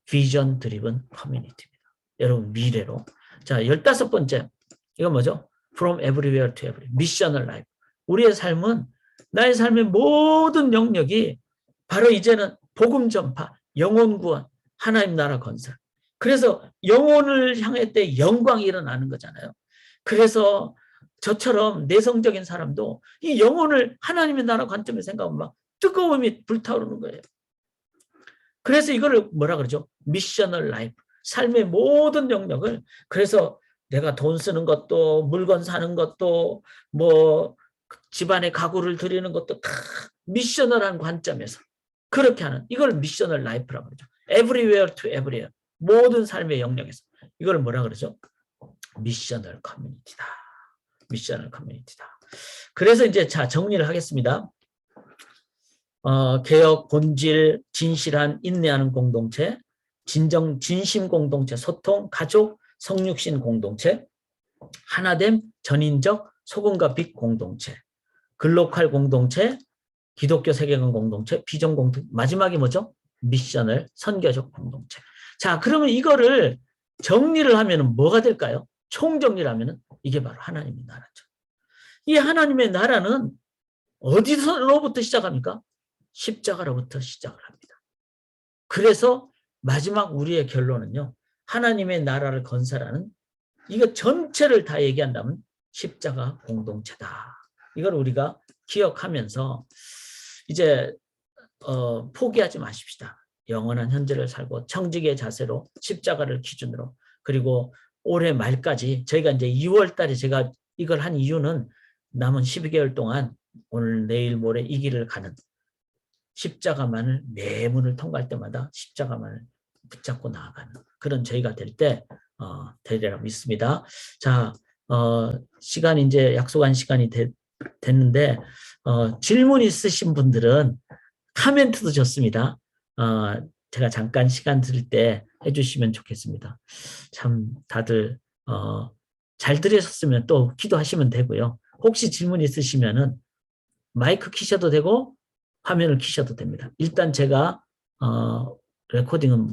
비전 드리븐 커뮤니티입니다. 여러분, 미래로. 자, 15번째. 이건 뭐죠? From everywhere to everywhere. 미셔널 라이프. 우리의 삶은, 나의 삶의 모든 영역이 바로 이제는 복음 전파, 영혼 구원, 하나님 나라 건설. 그래서 영혼을 향할 때 영광이 일어나는 거잖아요. 그래서 저처럼 내성적인 사람도 이 영혼을 하나님의 나라 관점에서 생각하면 막 뜨거움이 불타오르는 거예요. 그래서 이거를 뭐라 그러죠? 미셔널 라이프. 삶의 모든 영역을. 그래서 내가 돈 쓰는 것도, 물건 사는 것도, 뭐 집안에 가구를 들이는 것도 다 미셔널한 관점에서 그렇게 하는, 이걸 미셔널 라이프라고 그러죠. everywhere to everywhere. 모든 삶의 영역에서. 이걸 뭐라 그러죠? 미셔널 커뮤니티다. 미셔널 커뮤니티다. 그래서 이제 자, 정리를 하겠습니다. 개혁, 본질, 진실한, 인내하는 공동체, 진심 공동체, 소통, 가족, 성육신 공동체, 하나됨, 전인적, 소금과 빛 공동체, 글로컬 공동체, 기독교 세계관 공동체, 비전 공동체, 마지막이 뭐죠? 미셔널, 선교적 공동체. 자, 그러면 이거를 정리를 하면 뭐가 될까요? 총정리를 하면 이게 바로 하나님의 나라죠. 이 하나님의 나라는 어디서로부터 시작합니까? 십자가로부터 시작을 합니다. 그래서 마지막 우리의 결론은요, 하나님의 나라를 건설하는, 이거 전체를 다 얘기한다면 십자가 공동체다. 이걸 우리가 기억하면서 이제 포기하지 마십시다. 영원한 현재를 살고 청지기의 자세로 십자가를 기준으로, 그리고 올해 말까지, 저희가 이제 2월 달에 제가 이걸 한 이유는 남은 12개월 동안 오늘 내일 모레 이 길을 가는, 십자가만을 매 문을 통과할 때마다 십자가만을 붙잡고 나아가는 그런 저희가 될 때 되리라 믿습니다. 자, 시간이 이제 약속한 시간이 됐는데 질문 있으신 분들은 코멘트도 좋습니다. 제가 잠깐 시간 드릴 때 해주시면 좋겠습니다. 참 다들 잘 들으셨으면 또 기도하시면 되고요. 혹시 질문 있으시면은 마이크 키셔도 되고 화면을 키셔도 됩니다. 일단 제가 레코딩은